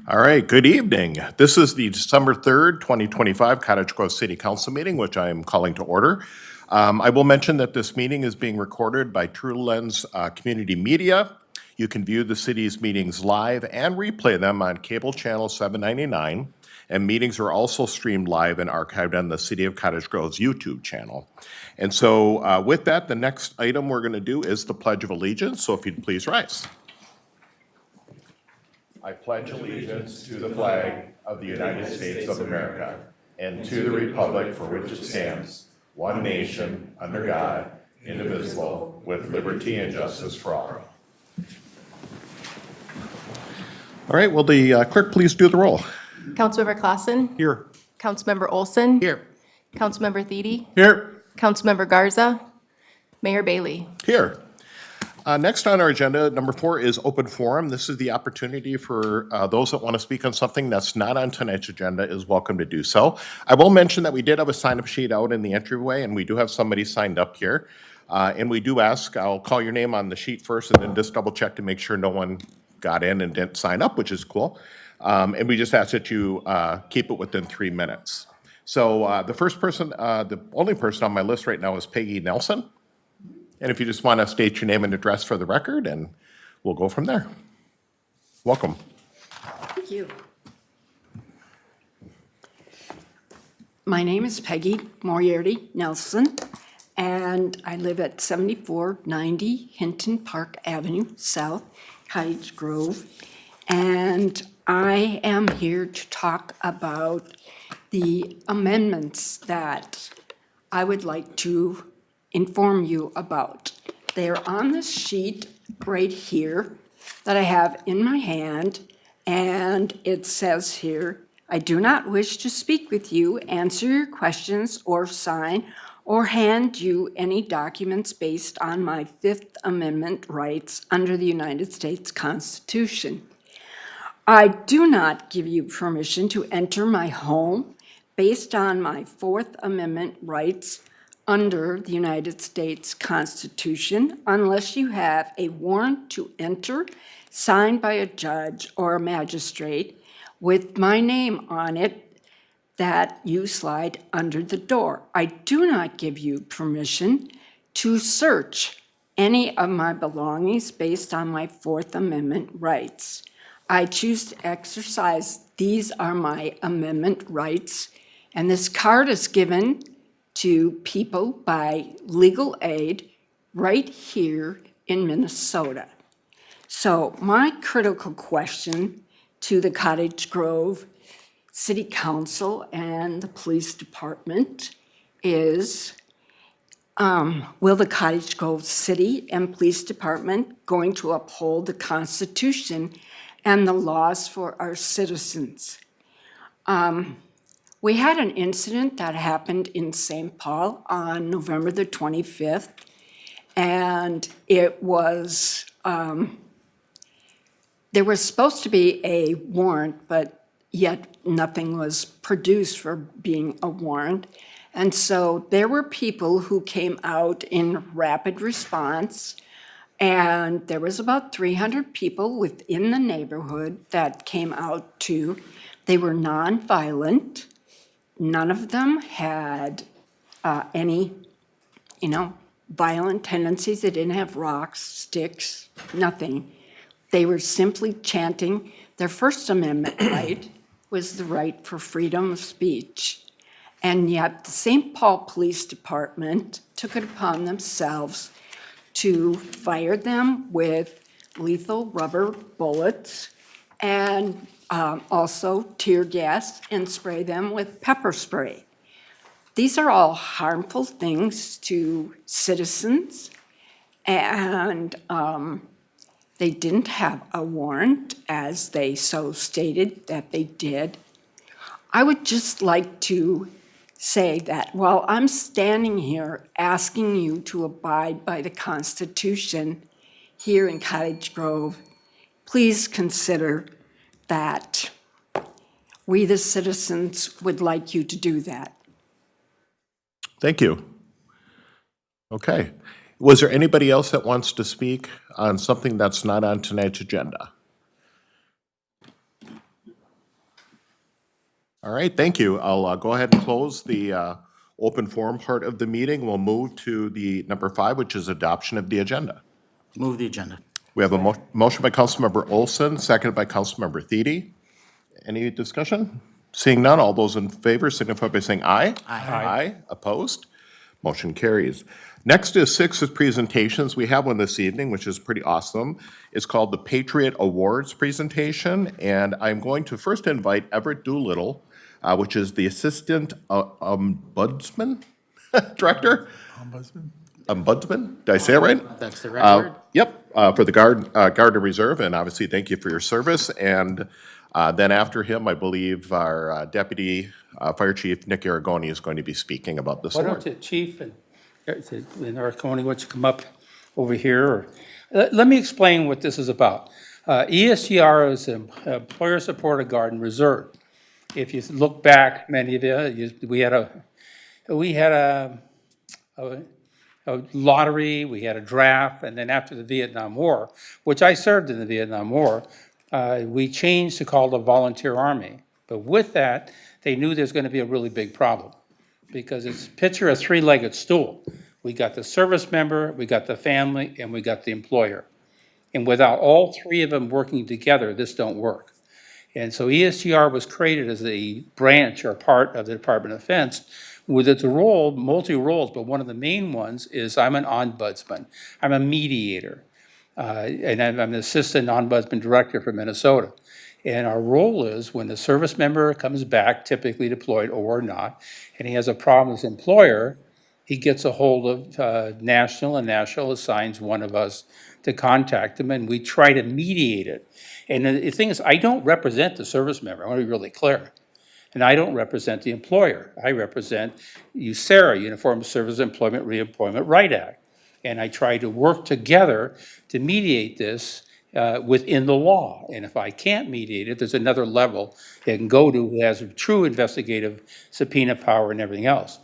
All right, good evening. This is the December 3rd, 2025 Cottage Grove City Council meeting, which I am calling to order. I will mention that this meeting is being recorded by True Lens Community Media. You can view the city's meetings live and replay them on cable channel 799, and meetings are also streamed live and archived on the City of Cottage Grove's YouTube channel. And so with that, the next item we're going to do is the Pledge of Allegiance, so if you'd please rise. I pledge allegiance to the flag of the United States of America and to the republic for which it stands, one nation, under God, indivisible, with liberty and justice for all. All right, will the clerk please do the roll? Councilmember Clausen. Here. Councilmember Olson. Here. Councilmember Thiede. Here. Councilmember Garza. Mayor Bailey. Here. Next on our agenda, number 4 is open forum. This is the opportunity for those that want to speak on something that's not on tonight's agenda is welcome to do so. I will mention that we did have a sign-up sheet out in the entryway, and we do have somebody signed up here. And we do ask, I'll call your name on the sheet first and then just double check to make sure no one got in and didn't sign up, which is cool. And we just ask that you keep it within 3 minutes. So the first person, the only person on my list right now is Peggy Nelson. And if you just want to state your name and address for the record, and we'll go from there. Welcome. Thank you. My name is Peggy Moriarty Nelson, and I live at 7490 Hinton Park Avenue South, Cottage Grove. And I am here to talk about the amendments that I would like to inform you about. They are on this sheet right here that I have in my hand, and it says here, I do not wish to speak with you, answer your questions, or sign or hand you any documents based on my Fifth Amendment rights under the United States Constitution. I do not give you permission to enter my home based on my Fourth Amendment rights under the United States Constitution unless you have a warrant to enter signed by a judge or a magistrate with my name on it that you slide under the door. I do not give you permission to search any of my belongings based on my Fourth Amendment rights. I choose to exercise, these are my amendment rights, and this card is given to people by legal aid right here in Minnesota. So my critical question to the Cottage Grove City Council and the Police Department is, will the Cottage Grove City and Police Department going to uphold the Constitution and the laws for our citizens? We had an incident that happened in St. Paul on November the 25th, and it was, there was supposed to be a warrant, but yet nothing was produced for being a warrant. And so there were people who came out in rapid response, and there was about 300 people within the neighborhood that came out too. They were nonviolent. None of them had any, violent tendencies. They didn't have rocks, sticks, nothing. They were simply chanting. Their First Amendment right was the right for freedom of speech. And yet the St. Paul Police Department took it upon themselves to fire them with lethal rubber bullets and also tear gas and spray them with pepper spray. These are all harmful things to citizens, and they didn't have a warrant as they so stated that they did. I would just like to say that while I'm standing here asking you to abide by the Constitution here in Cottage Grove, please consider that we, the citizens, would like you to do that. Thank you. Okay. Was there anybody else that wants to speak on something that's not on tonight's agenda? All right, thank you. I'll go ahead and close the open forum part of the meeting. We'll move to the number 5, which is adoption of the agenda. Move the agenda. We have a motion by Councilmember Olson, seconded by Councilmember Thiede. Any discussion? Seeing none, all those in favor signify by saying aye. Aye. Opposed? Motion carries. Next is 6 is presentations. We have one this evening, which is pretty awesome. It's called the Patriot Awards presentation, and I'm going to first invite Everett Doolittle, which is the Assistant Ombudsman Director? Ombudsman? Did I say it right? That's the right word. Yep, for the Guard and Reserve, and obviously, thank you for your service. And then after him, I believe our Deputy Fire Chief, Nick Aragoni, is going to be speaking about this Why award. don't you, Chief, and North County, why don't you come up over here? Or let me explain what this is about. ESGR is an employer-supported guard and reserve. If you look back, many of you, we had a lottery, we had a draft, and then after the Vietnam War, which I served in the Vietnam War, we changed to call the volunteer army. But with that, they knew there's going to be a really big problem, because it's picture a three-legged stool. We got the service member, we got the family, and we got the employer. And without all three of them working together, this don't work. And so ESGR was created as a branch or part of the Department of Defense with its role, multi-roles, but one of the main ones is I'm an ombudsman. I'm a mediator. And I'm an assistant ombudsman director for Minnesota. And our role is when the service member comes back, typically deployed or not, and he has a problem with his employer, he gets a hold of National, and National assigns one of us to contact him, and we try to mediate it. And the thing is, I don't represent the service member. I want to be really clear. And I don't represent the employer. I represent USERRA, Uniform Service Employment Reemployment Right Act. And I try to work together to mediate this within the law. And if I can't mediate it, there's another level it can go to who has true investigative subpoena power and everything else.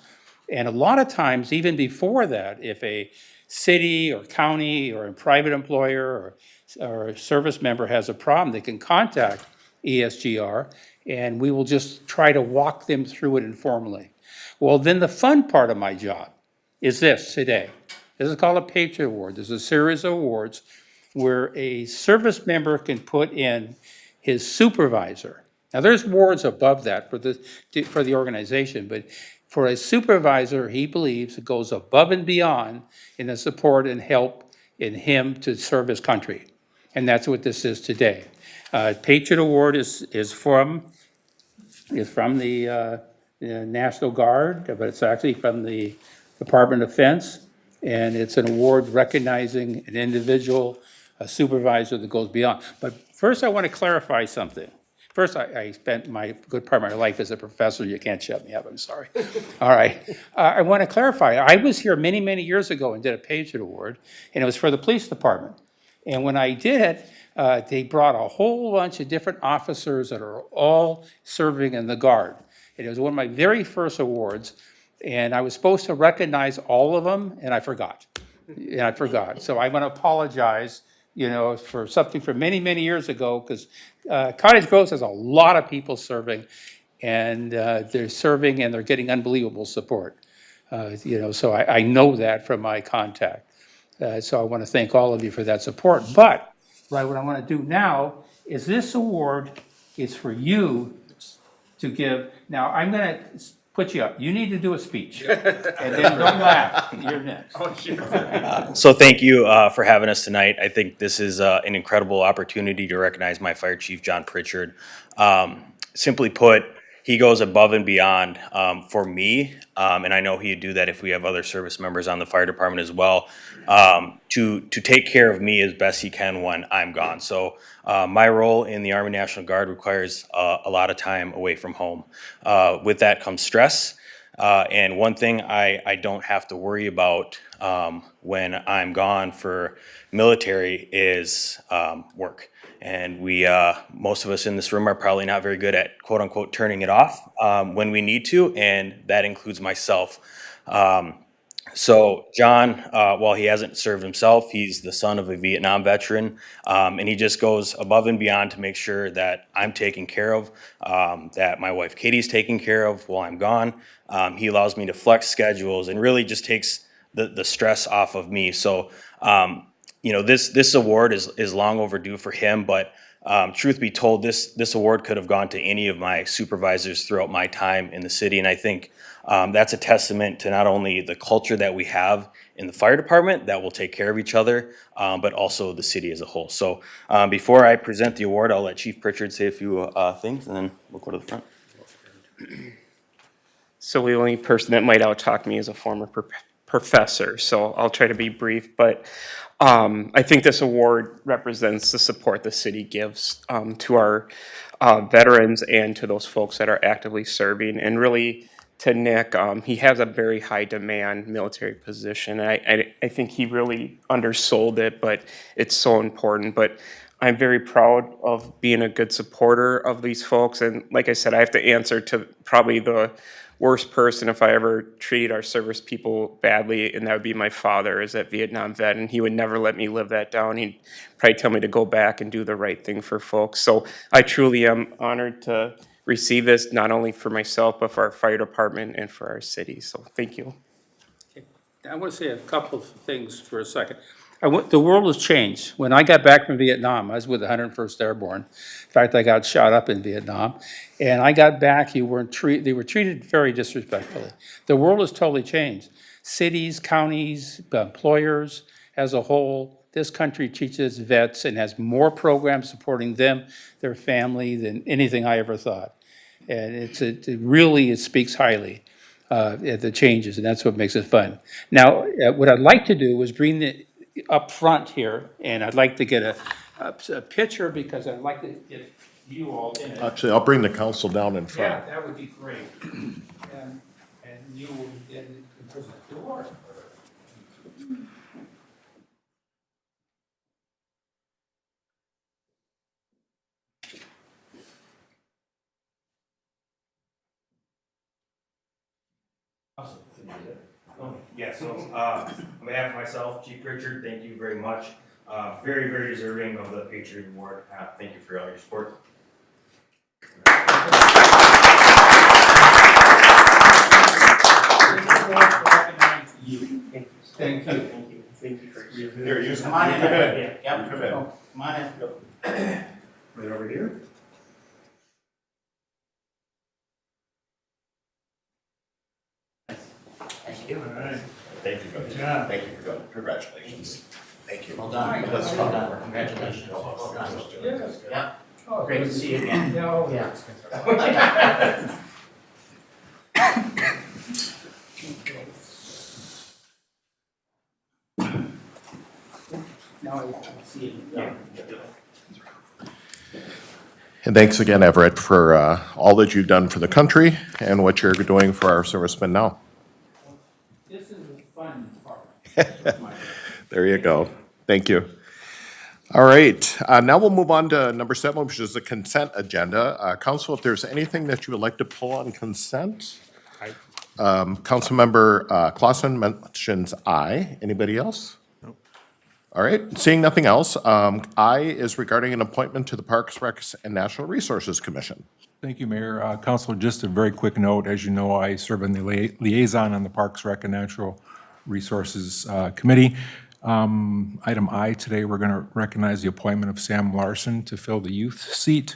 And a lot of times, even before that, if a city or county or a private employer or a service member has a problem, they can contact ESGR, and we will just try to walk them through it informally. Well, then the fun part of my job is this today. This is called a Patriot Award. There's a series of awards where a service member can put in his supervisor. Now, there's awards above that for the organization, but for a supervisor, he believes it goes above and beyond in the support and help in him to serve his country. And that's what this is today. Patriot Award is from the National Guard, but it's actually from the Department of Defense. And it's an award recognizing an individual, a supervisor that goes beyond. But first, I want to clarify something. First, I spent my good part of my life as a professor. You can't shut me up, I'm sorry. All right. I want to clarify. I was here many, many years ago and did a Patriot Award, and it was for the police department. And when I did it, they brought a whole bunch of different officers that are all serving in the Guard. And it was one of my very first awards, and I was supposed to recognize all of them, and I forgot. So I want to apologize, for something from many, many years ago, because Cottage Grove has a lot of people serving, and they're serving and they're getting unbelievable support. So I know that from my contact. So I want to thank all of you for that support. But what I want to do now is this award is for you to give. Now, I'm going to put you up. You need to do a speech. And then don't laugh. You're next. So thank you for having us tonight. I think this is an incredible opportunity to recognize my Fire Chief, John Pritchard. Simply put, he goes above and beyond for me, and I know he'd do that if we have other service members on the fire department as well, to take care of me as best he can when I'm gone. So my role in the Army National Guard requires a lot of time away from home. With that comes stress, and one thing I don't have to worry about when I'm gone for military is work. And we, most of us in this room are probably not very good at quote unquote turning it off when we need to, and that includes myself. So John, while he hasn't served himself, he's the son of a Vietnam veteran, and he just goes above and beyond to make sure that I'm taken care of, that my wife Katie's taken care of while I'm gone. He allows me to flex schedules and really just takes the stress off of me. So, this award is long overdue for him, but truth be told, this award could have gone to any of my supervisors throughout my time in the city, and I think that's a testament to not only the culture that we have in the fire department that will take care of each other, but also the city as a whole. So before I present the award, I'll let Chief Pritchard say a few things, and then we'll go to the front. So the only person that might out-talk me is a former professor, so I'll try to be brief. But I think this award represents the support the city gives to our veterans and to those folks that are actively serving. And really, to Nick, he has a very high demand military position. And I think he really undersold it, but it's so important. But I'm very proud of being a good supporter of these folks. And like I said, I have to answer to probably the worst person if I ever treated our service people badly, and that would be my father, is that Vietnam vet, and he would never let me live that down. He'd probably tell me to go back and do the right thing for folks. So I truly am honored to receive this, not only for myself, but for our fire department and for our city. So thank you. I want to say a couple of things for a second. The world has changed. When I got back from Vietnam, I was with the 101st Airborne. In fact, I got shot up in Vietnam. And I got back, they were treated very disrespectfully. The world has totally changed. Cities, counties, employers as a whole, this country teaches vets and has more programs supporting them, their family, than anything I ever thought. And it speaks highly at the changes, and that's what makes it fun. Now, what I'd like to do is bring the up front here, and I'd like to get a picture, because I'd like to get you all in it. Actually, I'll bring the council down in Yeah, front. that would be great. And you will present the award. Yeah, so on behalf of myself, Chief Pritchard, thank you very much. Very, very deserving of the Patriot Award. Thank you for all your support. Thank you. Here, use Come on in. come in. Yep. Come in. Come on in. Right over here. Thank you. Thank you. Good job. Thank you for going. Congratulations. Thank you. Well done. Let's Well go. done. Congratulations. Well done. Yes. Yep. Oh, Great to see you again. Yeah. Yeah. Now I see it. Yeah. And thanks again, Everett, for all that you've done for the country and what you're doing for our servicemen now. This is the fun part. There you go. Thank you. All right, now we'll move on to number 7, which is the consent agenda. Council, if there's anything that you would like to pull on consent? Councilmember Clausen mentions aye. Anybody else? No. All right, seeing nothing else, I is regarding an appointment to the Parks, Recs, and Natural Resources Commission. Thank you, Mayor. Council, just a very quick note. As you know, I serve in the liaison on the Parks, Rec, and Natural Resources Committee. Item I today, we're going to recognize the appointment of Sam Larson to fill the youth seat.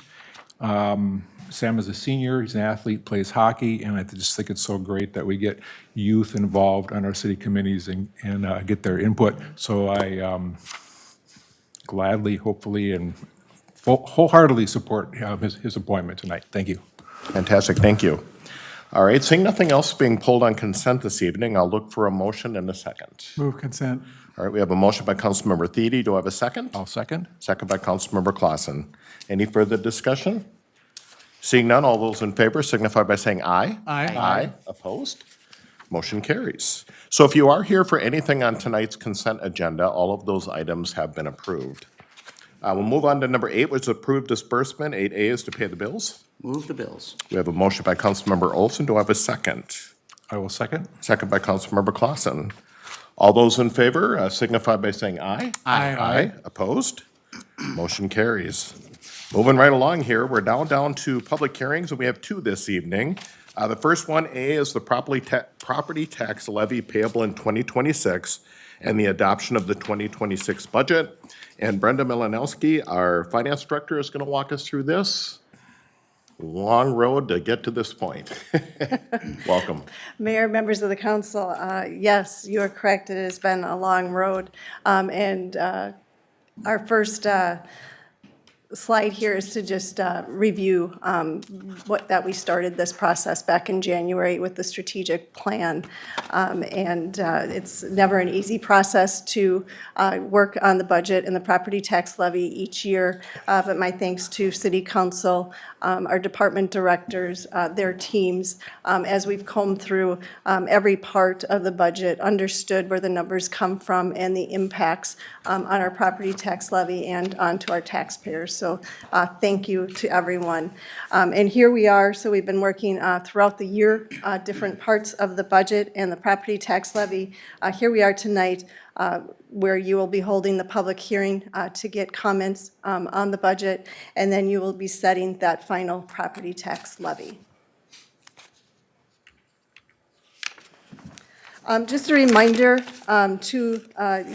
Sam is a senior, he's an athlete, plays hockey, and I just think it's so great that we get youth involved on our city committees and get their input. So I gladly, hopefully, and wholeheartedly support his appointment tonight. Thank you. Fantastic, thank you. All right, seeing nothing else being pulled on consent this evening, I'll look for a motion and a second. Move consent. All right, we have a motion by Councilmember Thiede. Do I have a second? I'll second. Second by Councilmember Clausen. Any further discussion? Seeing none, all those in favor signify by saying aye. Aye. Aye. Opposed? Motion carries. So if you are here for anything on tonight's consent agenda, all of those items have been approved. We'll move on to number 8, which is approved disbursement. 8A is to pay the bills. Move the bills. We have a motion by Councilmember Olson. Do I have a second? I will second. Second by Councilmember Clausen. All those in favor signify by saying aye. Aye. Aye. Opposed? Motion carries. Moving right along here, we're now down to public hearings, and we have two this evening. The first one, A, is the property tax levy payable in 2026 and the adoption of the 2026 budget. And Brenda Milanowski, our finance director, is going to walk us through this. Long road to get to this point. Welcome. Mayor, members of the council, yes, you are correct. It has been a long road. Our first slide here is to just review that we started this process back in January with the strategic plan. It's never an easy process to work on the budget and the property tax levy each year. But my thanks to City Council, our department directors, their teams, as we've combed through every part of the budget, understood where the numbers come from and the impacts on our property tax levy and onto our taxpayers. So thank you to everyone. And here we are. So we've been working throughout the year, different parts of the budget and the property tax levy. Here we are tonight, where you will be holding the public hearing to get comments on the budget, and then you will be setting that final property tax levy. Just a reminder to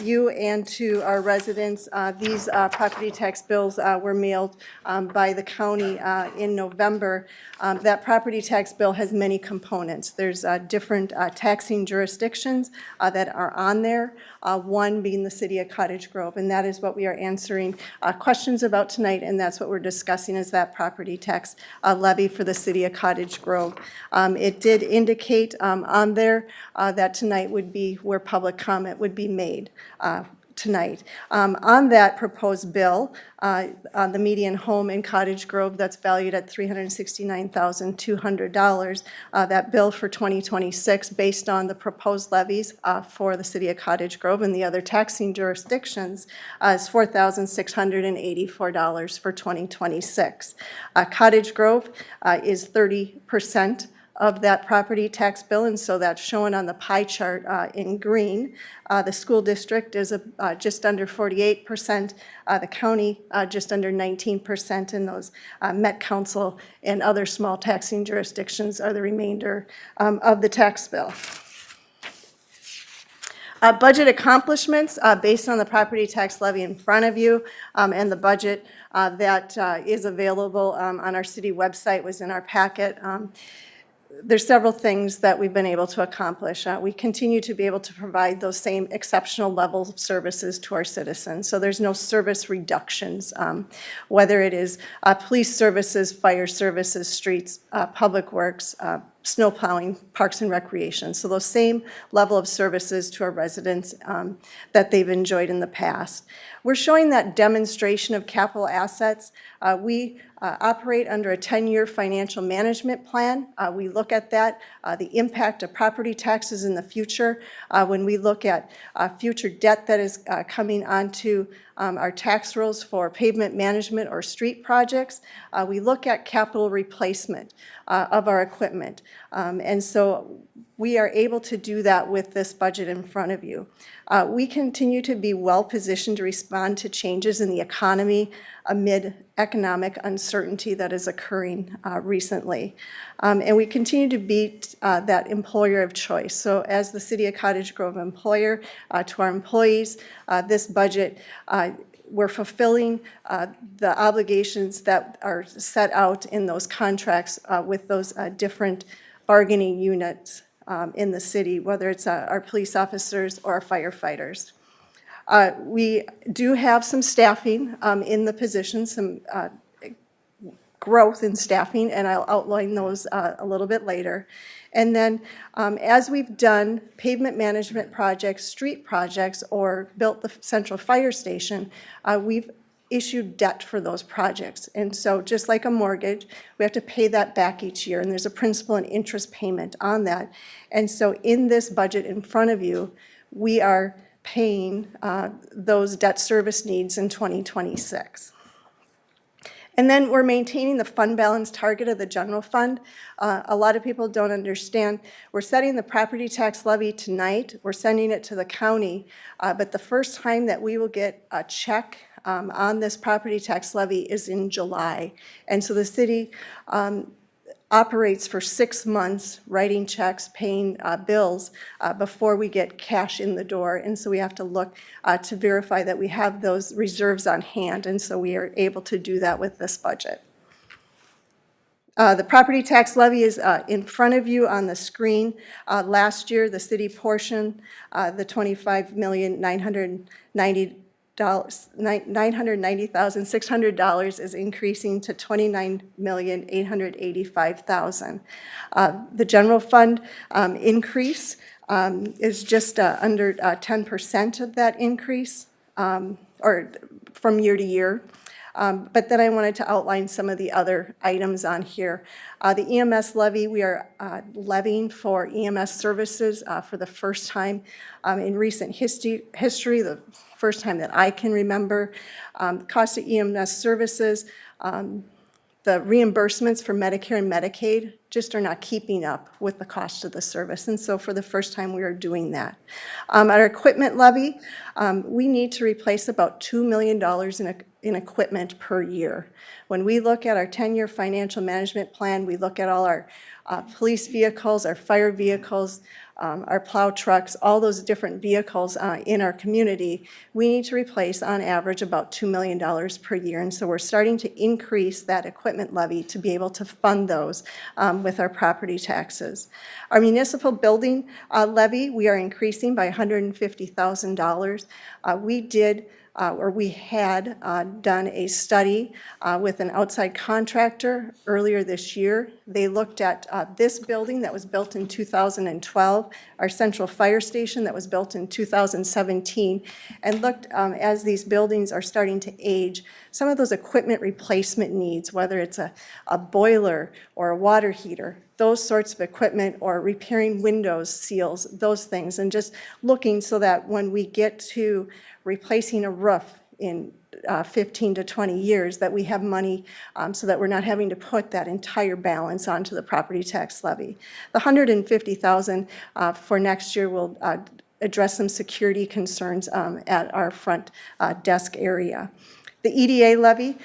you and to our residents, these property tax bills were mailed by the county in November. That property tax bill has many components. There's different taxing jurisdictions that are on there, one being the city of Cottage Grove, and that is what we are answering questions about tonight, and that's what we're discussing is that property tax levy for the city of Cottage Grove. It did indicate on there that tonight would be where public comment would be made tonight. On that proposed bill, on the median home in Cottage Grove that's valued at $369,200, that bill for 2026, based on the proposed levies for the city of Cottage Grove and the other taxing jurisdictions, is $4,684 for 2026. Cottage Grove is 30% of that property tax bill, and so that's shown on the pie chart in green. The school district is just under 48%, the county just under 19%, and those Met Council and other small taxing jurisdictions are the remainder of the tax bill. Budget accomplishments based on the property tax levy in front of you and the budget that is available on our city website was in our packet. There's several things that we've been able to accomplish. We continue to be able to provide those same exceptional levels of services to our citizens. So there's no service reductions, whether it is police services, fire services, streets, public works, snow plowing, parks and recreation. So those same level of services to our residents that they've enjoyed in the past. We're showing that demonstration of capital assets. We operate under a 10-year financial management plan. We look at that, the impact of property taxes in the future. When we look at future debt that is coming onto our tax rolls for pavement management or street projects, we look at capital replacement of our equipment. And so we are able to do that with this budget in front of you. We continue to be well-positioned to respond to changes in the economy amid economic uncertainty that is occurring recently. And we continue to be that employer of choice. So as the City of Cottage Grove employer to our employees, this budget, we're fulfilling the obligations that are set out in those contracts with those different bargaining units in the city, whether it's our police officers or our firefighters. We do have some staffing in the position, some growth in staffing, and I'll outline those a little bit later. And then as we've done pavement management projects, street projects, or built the central fire station, we've issued debt for those projects. And so just like a mortgage, we have to pay that back each year, and there's a principal and interest payment on that. And so in this budget in front of you, we are paying those debt service needs in 2026. And then we're maintaining the fund balance target of the general fund. A lot of people don't understand. We're setting the property tax levy tonight. We're sending it to the county. But the first time that we will get a check on this property tax levy is in July. And so the city operates for 6 months, writing checks, paying bills before we get cash in the door. And so we have to look to verify that we have those reserves on hand. And so we are able to do that with this budget. The property tax levy is in front of you on the screen. Last year, the city portion, the $990,600 is increasing to $29,885,000. The general fund increase is just under 10% of that increase, or from year to year. But then I wanted to outline some of the other items on here. The EMS levy, we are levying for EMS services for the first time in recent history, the first time that I can remember. Cost of EMS services, the reimbursements for Medicare and Medicaid just are not keeping up with the cost of the service. And so for the first time, we are doing that. Our equipment levy, we need to replace about $2 million in equipment per year. When we look at our 10-year financial management plan, we look at all our police vehicles, our fire vehicles, our plow trucks, all those different vehicles in our community, we need to replace on average about $2 million per year. And so we're starting to increase that equipment levy to be able to fund those with our property taxes. Our municipal building levy, we are increasing by $150,000. We had done a study with an outside contractor earlier this year. They looked at this building that was built in 2012, our central fire station that was built in 2017, and looked as these buildings are starting to age, some of those equipment replacement needs, whether it's a boiler or a water heater, those sorts of equipment, or repairing windows, seals, those things, and just looking so that when we get to replacing a roof in 15 to 20 years, that we have money so that we're not having to put that entire balance onto the property tax levy. The $150,000 for next year will address some security concerns at our front desk area. The EDA levy,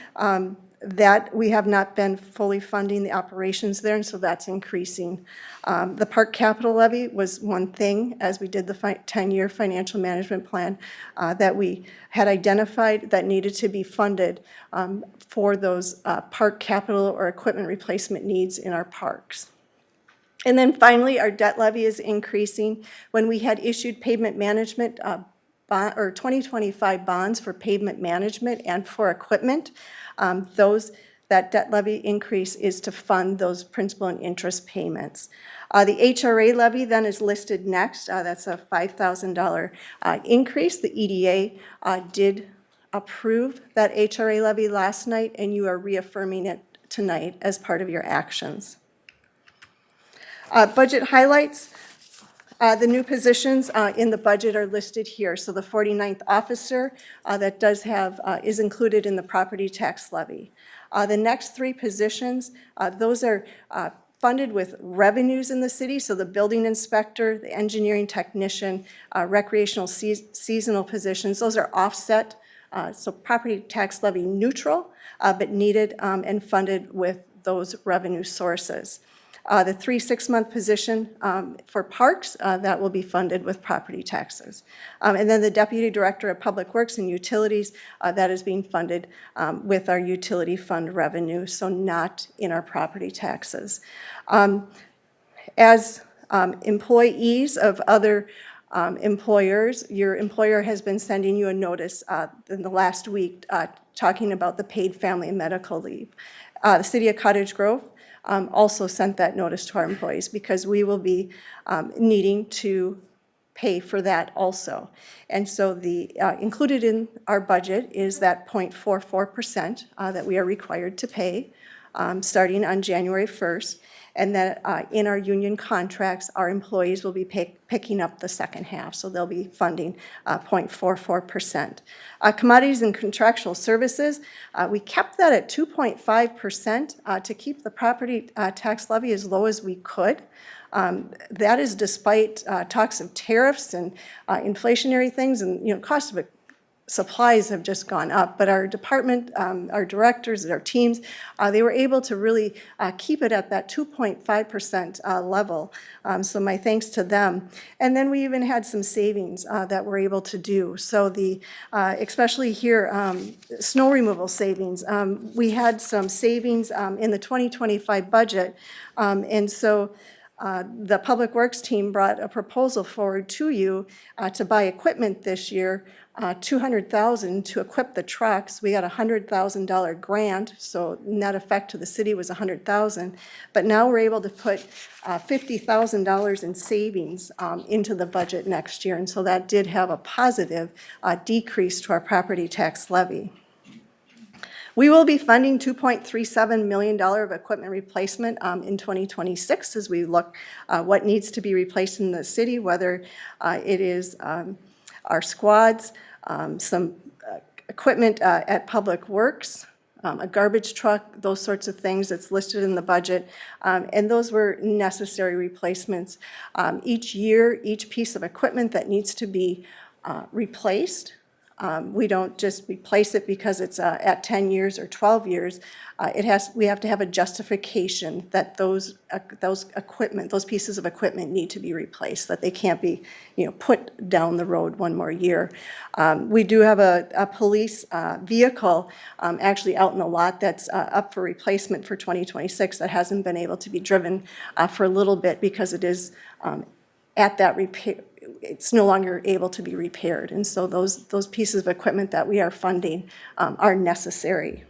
that we have not been fully funding the operations there, and so that's increasing. The park capital levy was one thing, as we did the 10-year financial management plan, that we had identified that needed to be funded for those park capital or equipment replacement needs in our parks. And then finally, our debt levy is increasing. When we had issued pavement management or 2025 bonds for pavement management and for equipment, that debt levy increase is to fund those principal and interest payments. The HRA levy then is listed next. That's a $5,000 increase. The EDA did approve that HRA levy last night, and you are reaffirming it tonight as part of your actions. Budget highlights. The new positions in the budget are listed here. So the 49th officer that does have, is included in the property tax levy. The next three positions, those are funded with revenues in the city. So the building inspector, the engineering technician, recreational seasonal positions, those are offset. So property tax levy neutral, but needed and funded with those revenue sources. The 3 6-month position for parks, that will be funded with property taxes. And then the Deputy Director of Public Works and Utilities, that is being funded with our utility fund revenue, so not in our property taxes. As employees of other employers, your employer has been sending you a notice in the last week talking about the paid family and medical leave. The City of Cottage Grove also sent that notice to our employees because we will be needing to pay for that also. And so the included in our budget is that 0.44% that we are required to pay. starting on January 1st. And that in our union contracts, our employees will be picking up the second half, so they'll be funding 0.44%. Commodities and contractual services, we kept that at 2.5% to keep the property tax levy as low as we could. That is despite talks of tariffs and inflationary things, and cost of supplies have just gone up, but our department, our directors, our teams, they were able to really keep it at that 2.5% level. So my thanks to them. And then we even had some savings that we're able to do. So especially here, snow removal savings, we had some savings in the 2025 budget. And so the Public Works team brought a proposal forward to you to buy equipment this year, $200,000 to equip the trucks. We got a $100,000 grant, so net effect to the city was $100,000. But now we're able to put $50,000 in savings into the budget next year, and so that did have a positive decrease to our property tax levy. We will be funding $2.37 million of equipment replacement in 2026 as we look what needs to be replaced in the city, whether it is our squads, some equipment at Public Works, a garbage truck, those sorts of things that's listed in the budget. And those were necessary replacements. Each year, each piece of equipment that needs to be replaced, we don't just replace it because it's at 10 years or 12 years. We have to have a justification that those pieces of equipment need to be replaced, that they can't be, put down the road one more year. We do have a police vehicle actually out in the lot that's up for replacement for 2026 that hasn't been able to be driven for a little bit because it is at that repair. It's no longer able to be repaired. And so those pieces of equipment that we are funding are necessary.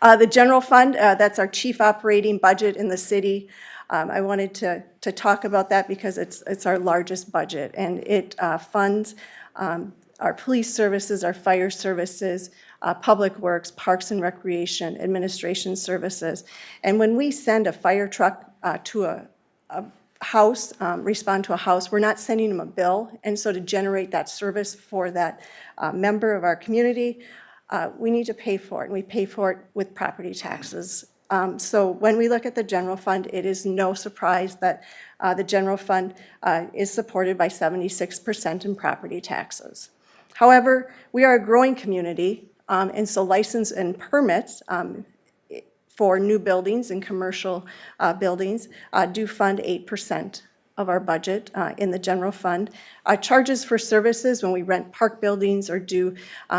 The general fund, that's our chief operating budget in the city. I wanted to talk about that because it's our largest budget, and it funds our police services, our fire services, Public Works, Parks and Recreation, administration services. And when we send a fire truck to a house, respond to a house, we're not sending them a bill. And so to generate that service for that member of our community, we need to pay for it, and we pay for it with property taxes. So when we look at the general fund, it is no surprise that the general fund is supported by 76% in property taxes. However, we are a growing community, and so license and permits for new buildings and commercial buildings do fund 8% of our budget in the general fund. Charges for services when we rent park buildings or do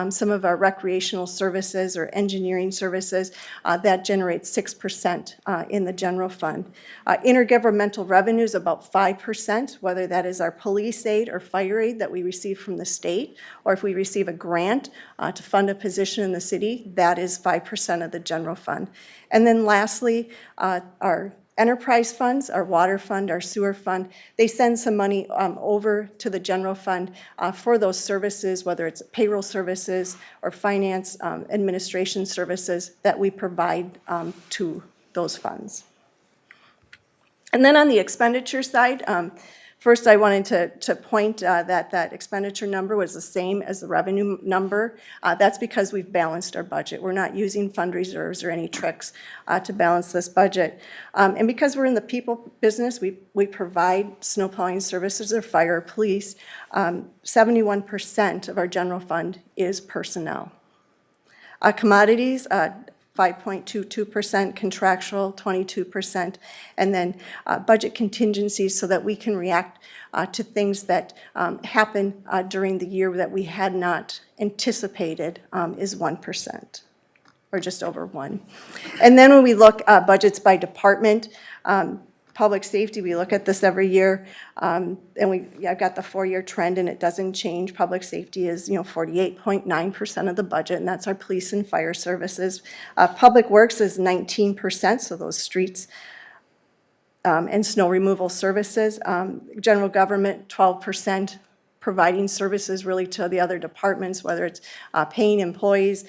some of our recreational services or engineering services, that generates 6% in the general fund. Intergovernmental revenue is about 5%, whether that is our police aid or fire aid that we receive from the state, or if we receive a grant to fund a position in the city, that is 5% of the general fund. And then lastly, our enterprise funds, our water fund, our sewer fund, they send some money over to the general fund for those services, whether it's payroll services or finance administration services that we provide to those funds. And then on the expenditure side, first I wanted to point that expenditure number was the same as the revenue number. That's because we've balanced our budget. We're not using fund reserves or any tricks to balance this budget. And because we're in the people business, we provide snow plowing services or fire or police. 71% of our general fund is personnel. Commodities, 5.22%, contractual 22%, and then budget contingencies so that we can react to things that happen during the year that we had not anticipated is 1%, or just over 1. And then when we look budgets by department, public safety, we look at this every year, and I've got the 4-year trend, and it doesn't change. Public safety is 48.9% of the budget, and that's our police and fire services. Public Works is 19%, so those streets and snow removal services. General government, 12%. providing services really to the other departments, whether it's paying employees,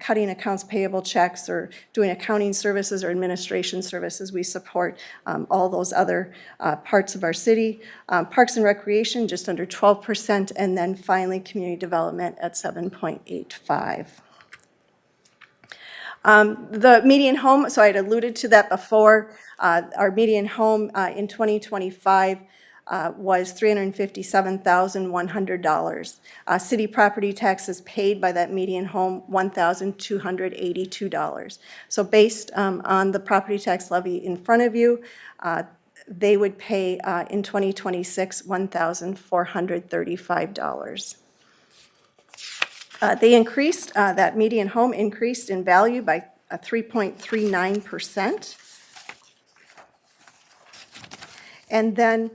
cutting accounts payable checks, or doing accounting services or administration services. We support all those other parts of our city. Parks and Recreation, just under 12%, and then finally, community development at 7.85. The median home, so I had alluded to that before. Our median home in 2025 was $357,100. City property taxes paid by that median home, $1,282. So based on the property tax levy in front of you, they would pay in 2026 $1,435. They increased, that median home increased in value by 3.39%. And then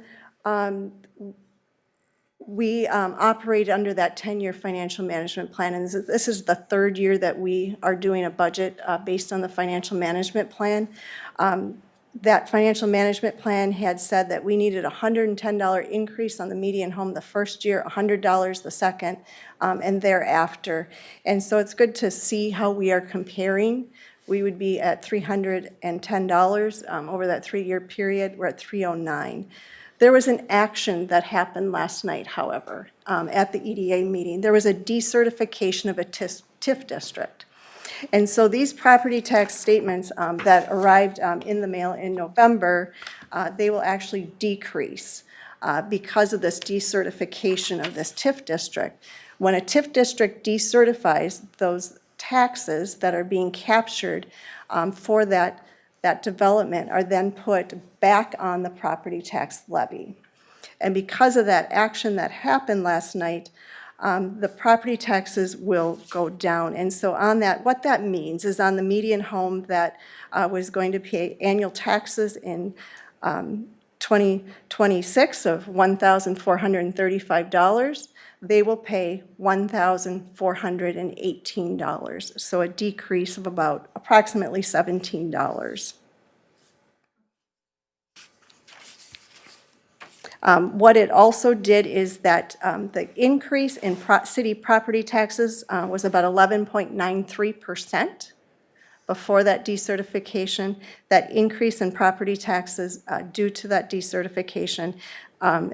we operate under that 10-year financial management plan. And this is the third year that we are doing a budget based on the financial management plan. That financial management plan had said that we needed a $110 increase on the median home the first year, $100 the second, and thereafter. And so it's good to see how we are comparing. We would be at $310 over that 3-year period. We're at $309. There was an action that happened last night, however, at the EDA meeting. There was a decertification of a TIF district. And so these property tax statements that arrived in the mail in November, they will actually decrease because of this decertification of this TIF district. When a TIF district decertifies, those taxes that are being captured for that development are then put back on the property tax levy. And because of that action that happened last night, the property taxes will go down. And so on that, what that means is on the median home that was going to pay annual taxes in 2026 of $1,435, they will pay $1,418. So a decrease of about approximately $17. What it also did is that the increase in city property taxes was about 11.93% before that decertification. That increase in property taxes due to that decertification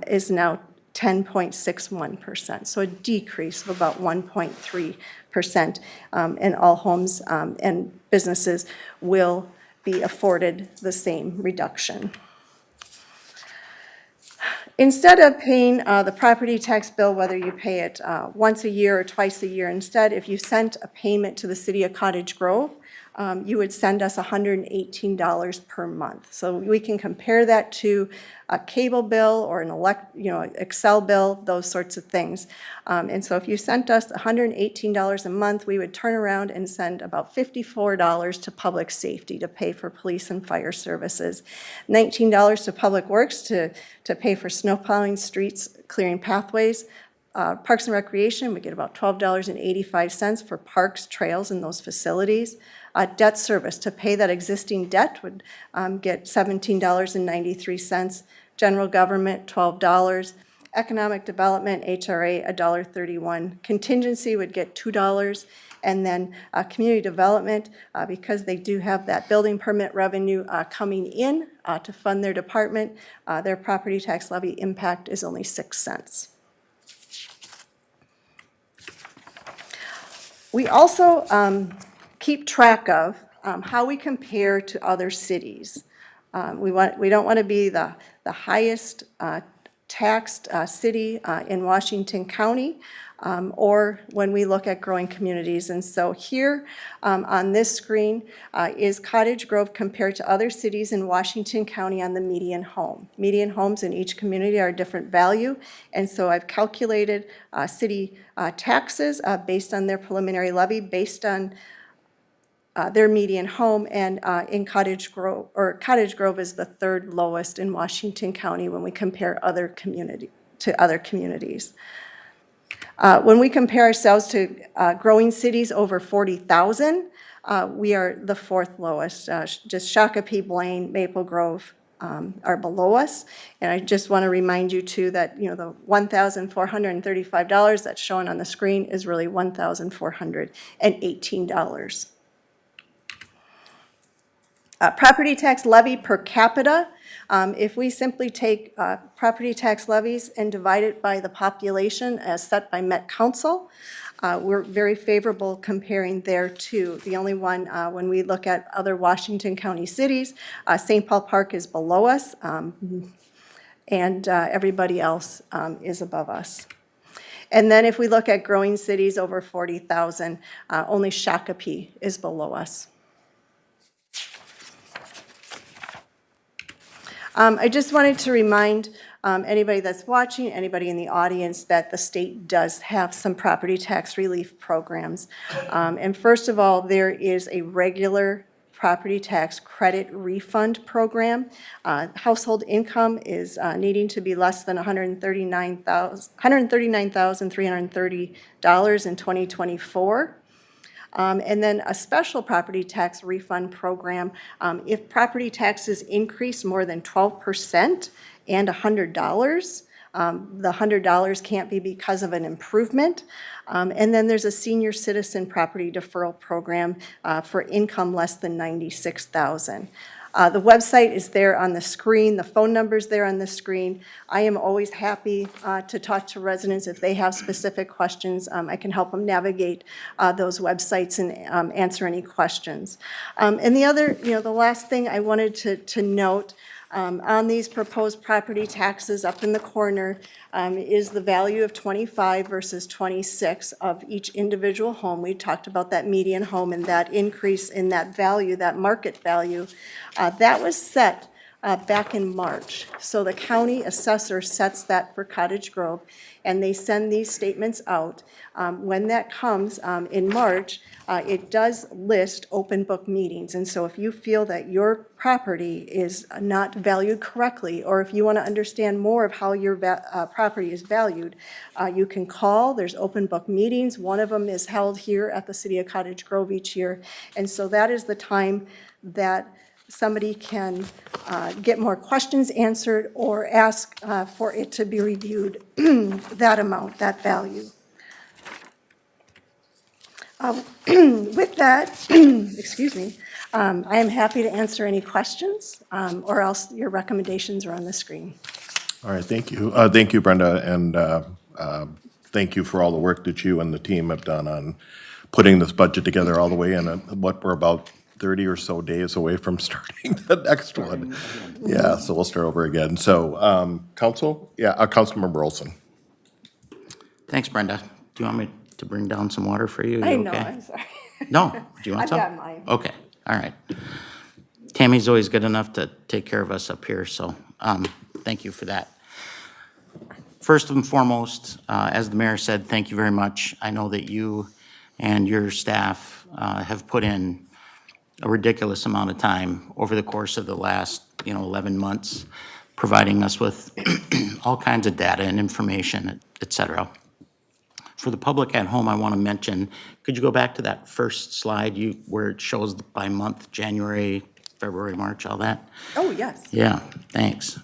is now 10.61%, so a decrease of about 1.3%, and all homes and businesses will be afforded the same reduction. Instead of paying the property tax bill, whether you pay it once a year or twice a year, instead, if you sent a payment to the city of Cottage Grove, you would send us $118 per month. So we can compare that to a cable bill or an Excel bill, those sorts of things. And so if you sent us $118 a month, we would turn around and send about $54 to public safety to pay for police and fire services, $19 to public works to pay for snow plowing, streets, clearing pathways. Parks and Recreation, we get about $12.85 for parks, trails, and those facilities. Debt service, to pay that existing debt, would get $17.93. General government, $12. Economic development, HRA, $1.31. Contingency would get $2. And then community development, because they do have that building permit revenue coming in to fund their department, their property tax levy impact is only 6 cents. We also keep track of how we compare to other cities. We don't want to be the highest taxed city in Washington County, or when we look at growing communities. And so here on this screen is Cottage Grove compared to other cities in Washington County on the median home. Median homes in each community are a different value, and so I've calculated city taxes based on their preliminary levy, based on their median home, and in Cottage Grove is the third lowest in Washington County when we compare other communities. When we compare ourselves to growing cities over 40,000, we are the fourth lowest. Just Shakopee, Blaine, Maple Grove, are below us. And I just want to remind you too that, you know, the $1,435 that's shown on the screen is really $1,418. Property tax levy per capita, if we simply take property tax levies and divide it by the population as set by Met Council, we're very favorable comparing there too. The only one, when we look at other Washington County cities, St. Paul Park is below us, and everybody else is above us. And then if we look at growing cities over 40,000, only Shakopee is below us. I just wanted to remind anybody that's watching, anybody in the audience, that the state does have some property tax relief programs. And first of all, there is a regular property tax credit refund program. Household income is needing to be less than $139,330 in 2024. And then a special property tax refund program, if property taxes increase more than 12% and $100, the $100 can't be because of an improvement. And then there's a senior citizen property deferral program for income less than $96,000. The website is there on the screen. The phone number's there on the screen. I am always happy to talk to residents if they have specific questions. I can help them navigate those websites and answer any questions. And the other, the last thing I wanted to note on these proposed property taxes up in the corner is the value of 25 versus 26 of each individual home. We talked about that median home and that increase in that value, that market value. That was set back in March. So the county assessor sets that for Cottage Grove, and they send these statements out. When that comes in March, it does list open book meetings. And so if you feel that your property is not valued correctly, or if you want to understand more of how your property is valued, you can call. There's open book meetings. One of them is held here at the City of Cottage Grove each year. And so that is the time that somebody can get more questions answered or ask for it to be reviewed, that amount, that value. With that, excuse me, I am happy to answer any questions, or else your recommendations are on the screen. All right, thank you. Thank you, Brenda, and thank you for all the work that you and the team have done on putting this budget together all the way in. What we're about 30 or so days away from starting the next one. Yeah, so we'll start over again. So, Council? Yeah, Councilmember Olson. Thanks, Brenda. Do you want me to bring down some water for you? You I know, okay? I'm sorry. No? Do you want I've some? got mine. Okay, all right. Tammy's always good enough to take care of us up here, so thank you for that. First and foremost, as the mayor said, thank you very much. I know that you and your staff have put in a ridiculous amount of time over the course of the last, 11 months, providing us with all kinds of data and information, et cetera. For the public at home, I want to mention, could you go back to that first slide where it shows by month, January, February, March, all that? Oh, yes, Yeah, thanks.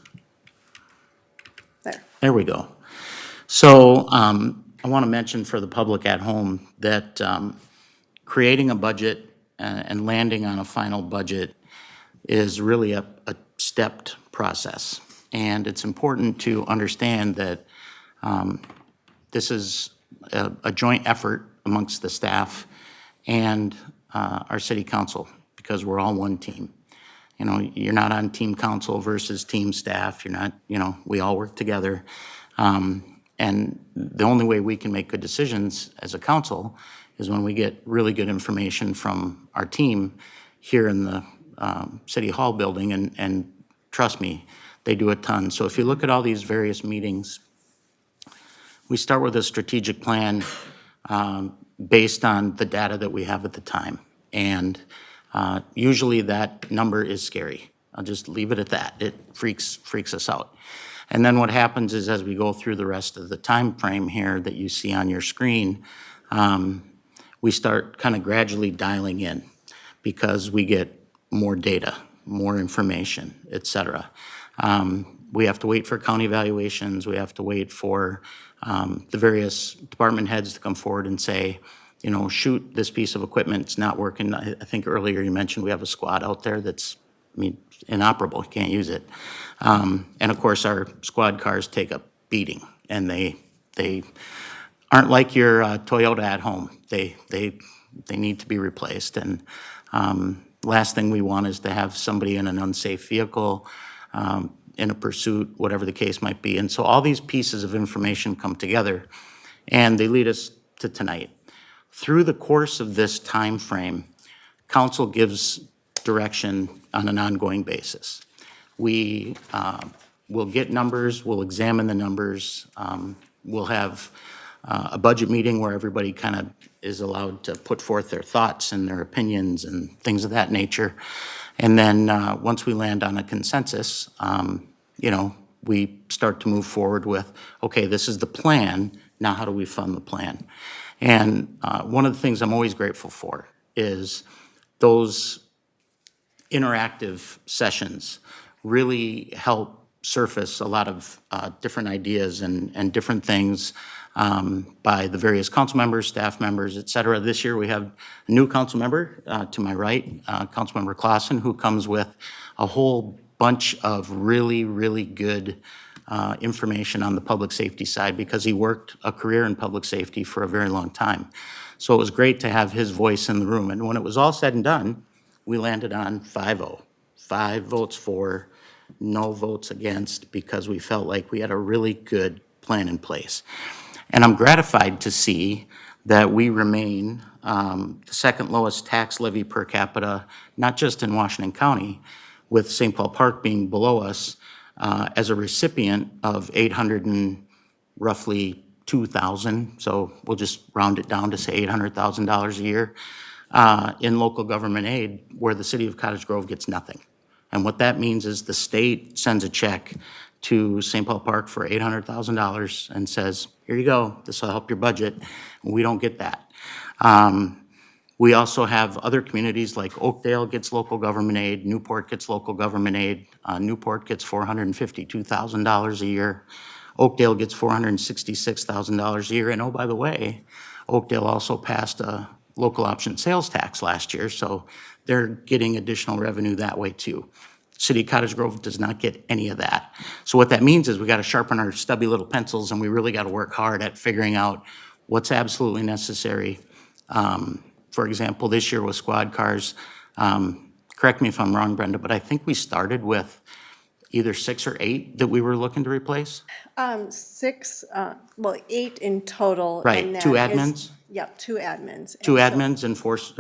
there. There we go. So I want to mention for the public at home that creating a budget and landing on a final budget is really a stepped process. And it's important to understand that this is a joint effort amongst the staff and our city council, because we're all one team. You're not on team council versus team staff. You're not, we all work together. And the only way we can make good decisions as a council is when we get really good information from our team here in the City Hall building, and trust me, they do a ton. So if you look at all these various meetings, we start with a strategic plan based on the data that we have at the time. And usually that number is scary. I'll just leave it at that. It freaks us out. And then what happens is, as we go through the rest of the time frame here that you see on your screen, we start kind of gradually dialing in because we get more data. more information, et cetera. We have to wait for county evaluations, we have to wait for the various department heads to come forward and say, you know, shoot, this piece of equipment's not working. I think earlier you mentioned we have a squad out there that's, I mean, inoperable, you can't use it. And of course, our squad cars take a beating, and they aren't like your Toyota at home. They need to be replaced. And last thing we want is to have somebody in an unsafe vehicle, in a pursuit, whatever the case might be. And so all these pieces of information come together, and they lead us to tonight. Through the course of this time frame, council gives direction on an ongoing basis. We will get numbers, we'll examine the numbers, we'll have a budget meeting where everybody kind of is allowed to put forth their thoughts and their opinions and things of that nature. And then once we land on a consensus, you know, we start to move forward with, okay, this is the plan, now how do we fund the plan? And one of the things I'm always grateful for is those interactive sessions really help surface a lot of different ideas and different things by the various council members, staff members, et cetera. This year, we have a new council member to my right, Councilmember Clausen, who comes with a whole bunch of really, really good information on the public safety side, because he worked a career in public safety for a very long time. So it was great to have his voice in the room. And when it was all said and done, we landed on 5-0. 5 votes for, no votes against, because we felt like we had a really good plan in place. And I'm gratified to see that we remain the second lowest tax levy per capita, not just in Washington County, with St. Paul Park being below us as a recipient of roughly 2,000, so we'll just round it down to say $800,000 a year in local government aid, where the city of Cottage Grove gets nothing. And what that means is the state sends a check to St. Paul Park for $800,000 and says, here you go, this will help your budget. And we don't get that. We also have other communities like Oakdale gets local government aid, Newport gets local government aid. Newport gets $452,000 a year. Oakdale gets $466,000 a year. And oh, by the way, Oakdale also passed a local option sales tax last year, so they're getting additional revenue that way too. City of Cottage Grove does not get any of that. So what that means is we got to sharpen our stubby little pencils, and we really got to work hard at figuring out what's absolutely necessary. For example, this year with squad cars, correct me if I'm wrong, Brenda, but I think we started with either 6 or 8 that we were looking to replace? 6, well, 8 in total. Right, and that 2 is- admins? Yep, 2 admins. 2 And so- admins and 6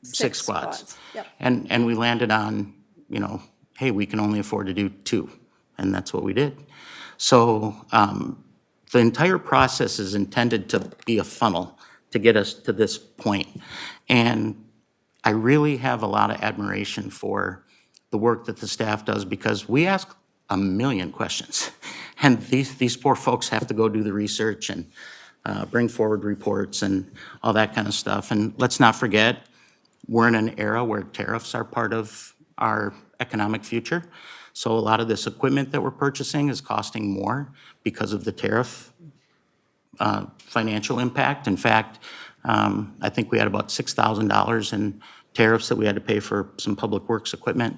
6 squads. squads, yep. And we landed on, you know, hey, we can only afford to do 2, and that's what we did. So the entire process is intended to be a funnel to get us to this point. And I really have a lot of admiration for the work that the staff does, because we ask a million questions. And these poor folks have to go do the research and bring forward reports and all that kind of stuff. And let's not forget, we're in an era where tariffs are part of our economic future. So a lot of this equipment that we're purchasing is costing more because of the tariff financial impact. In fact, I think we had about $6,000 in tariffs that we had to pay for some public works equipment.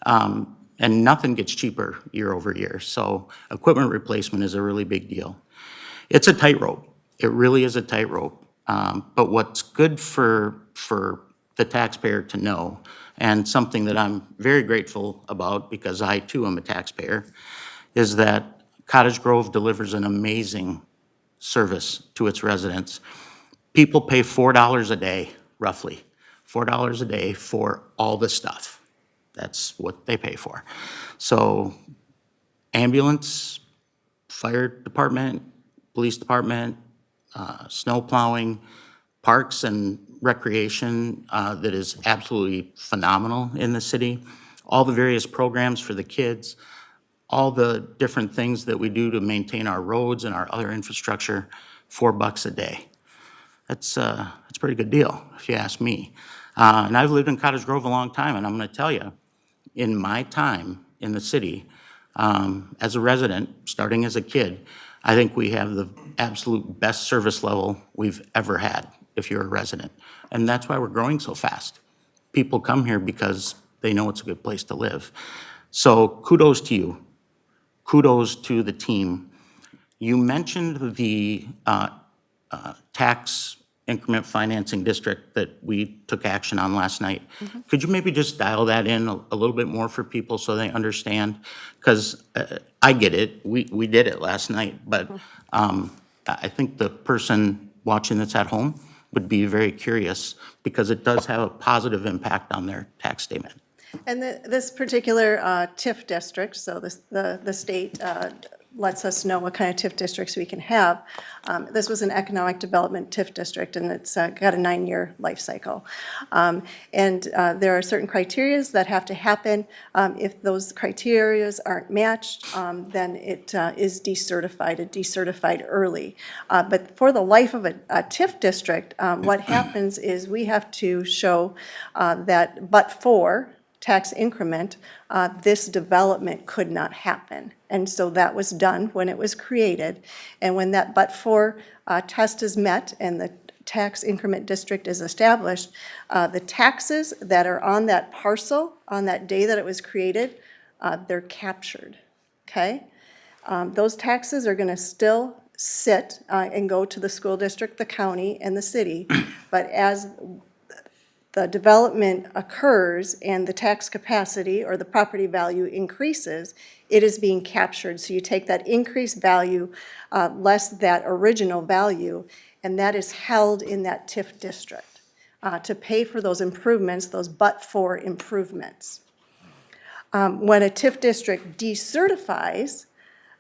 And nothing gets cheaper year over year. So equipment replacement is a really big deal. It's a tightrope. It really is a tightrope. But what's good for the taxpayer to know, and something that I'm very grateful about, because I too am a taxpayer, is that Cottage Grove delivers an amazing service to its residents. People pay $4 a day, roughly, $4 a day for all the stuff. That's what they pay for. So ambulance, fire department, police department, snow plowing, parks and recreation that is absolutely phenomenal in the city, all the various programs for the kids, all the different things that we do to maintain our roads and our other infrastructure, $4 a day. That's a pretty good deal, if you ask me. And I've lived in Cottage Grove a long time, and I'm gonna tell you, in my time in the city, as a resident, starting as a kid, I think we have the absolute best service level we've ever had if you're a resident. And that's why we're growing so fast. People come here because they know it's a good place to live. So kudos to you. Kudos to the team. You mentioned the tax increment financing district that we took action on last night. Could you maybe just dial that in a little bit more for people so they understand? Because I get it, we did it last night, but I think the person watching that's at home would be very curious because it does have a positive impact on their tax statement. And this particular TIF district, so the state lets us know what kind of TIF districts we can have. This was an economic development TIF district, and it's got a 9-year life cycle. And there are certain criterias that have to happen. If those criterias aren't matched, then it is decertified early. But for the life of a TIF district, what happens is we have to show that but for tax increment, this development could not happen. And so that was done when it was created. And when that but-for test is met and the tax increment district is established, the taxes that are on that parcel on that day that it was created, they're captured, okay? Those taxes are gonna still sit and go to the school district, the county, and the city. But as the development occurs and the tax capacity or the property value increases, it is being captured. So you take that increased value less that original value, and that is held in that TIF district to pay for those improvements, those but-for improvements. When a TIF district decertifies,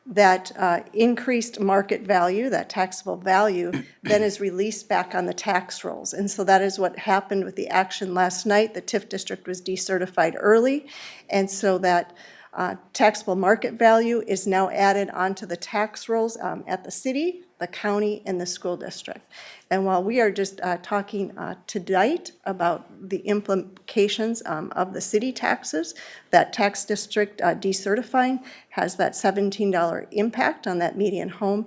that increased market value, that taxable value, then is released back on the tax rolls. And so that is what happened with the action last night. The TIF district was decertified early, and so that taxable market value is now added onto the tax rolls at the city, the county, and the school district. And while we are just talking tonight about the implications of the city taxes, that tax district decertifying has that $17 impact on that median home.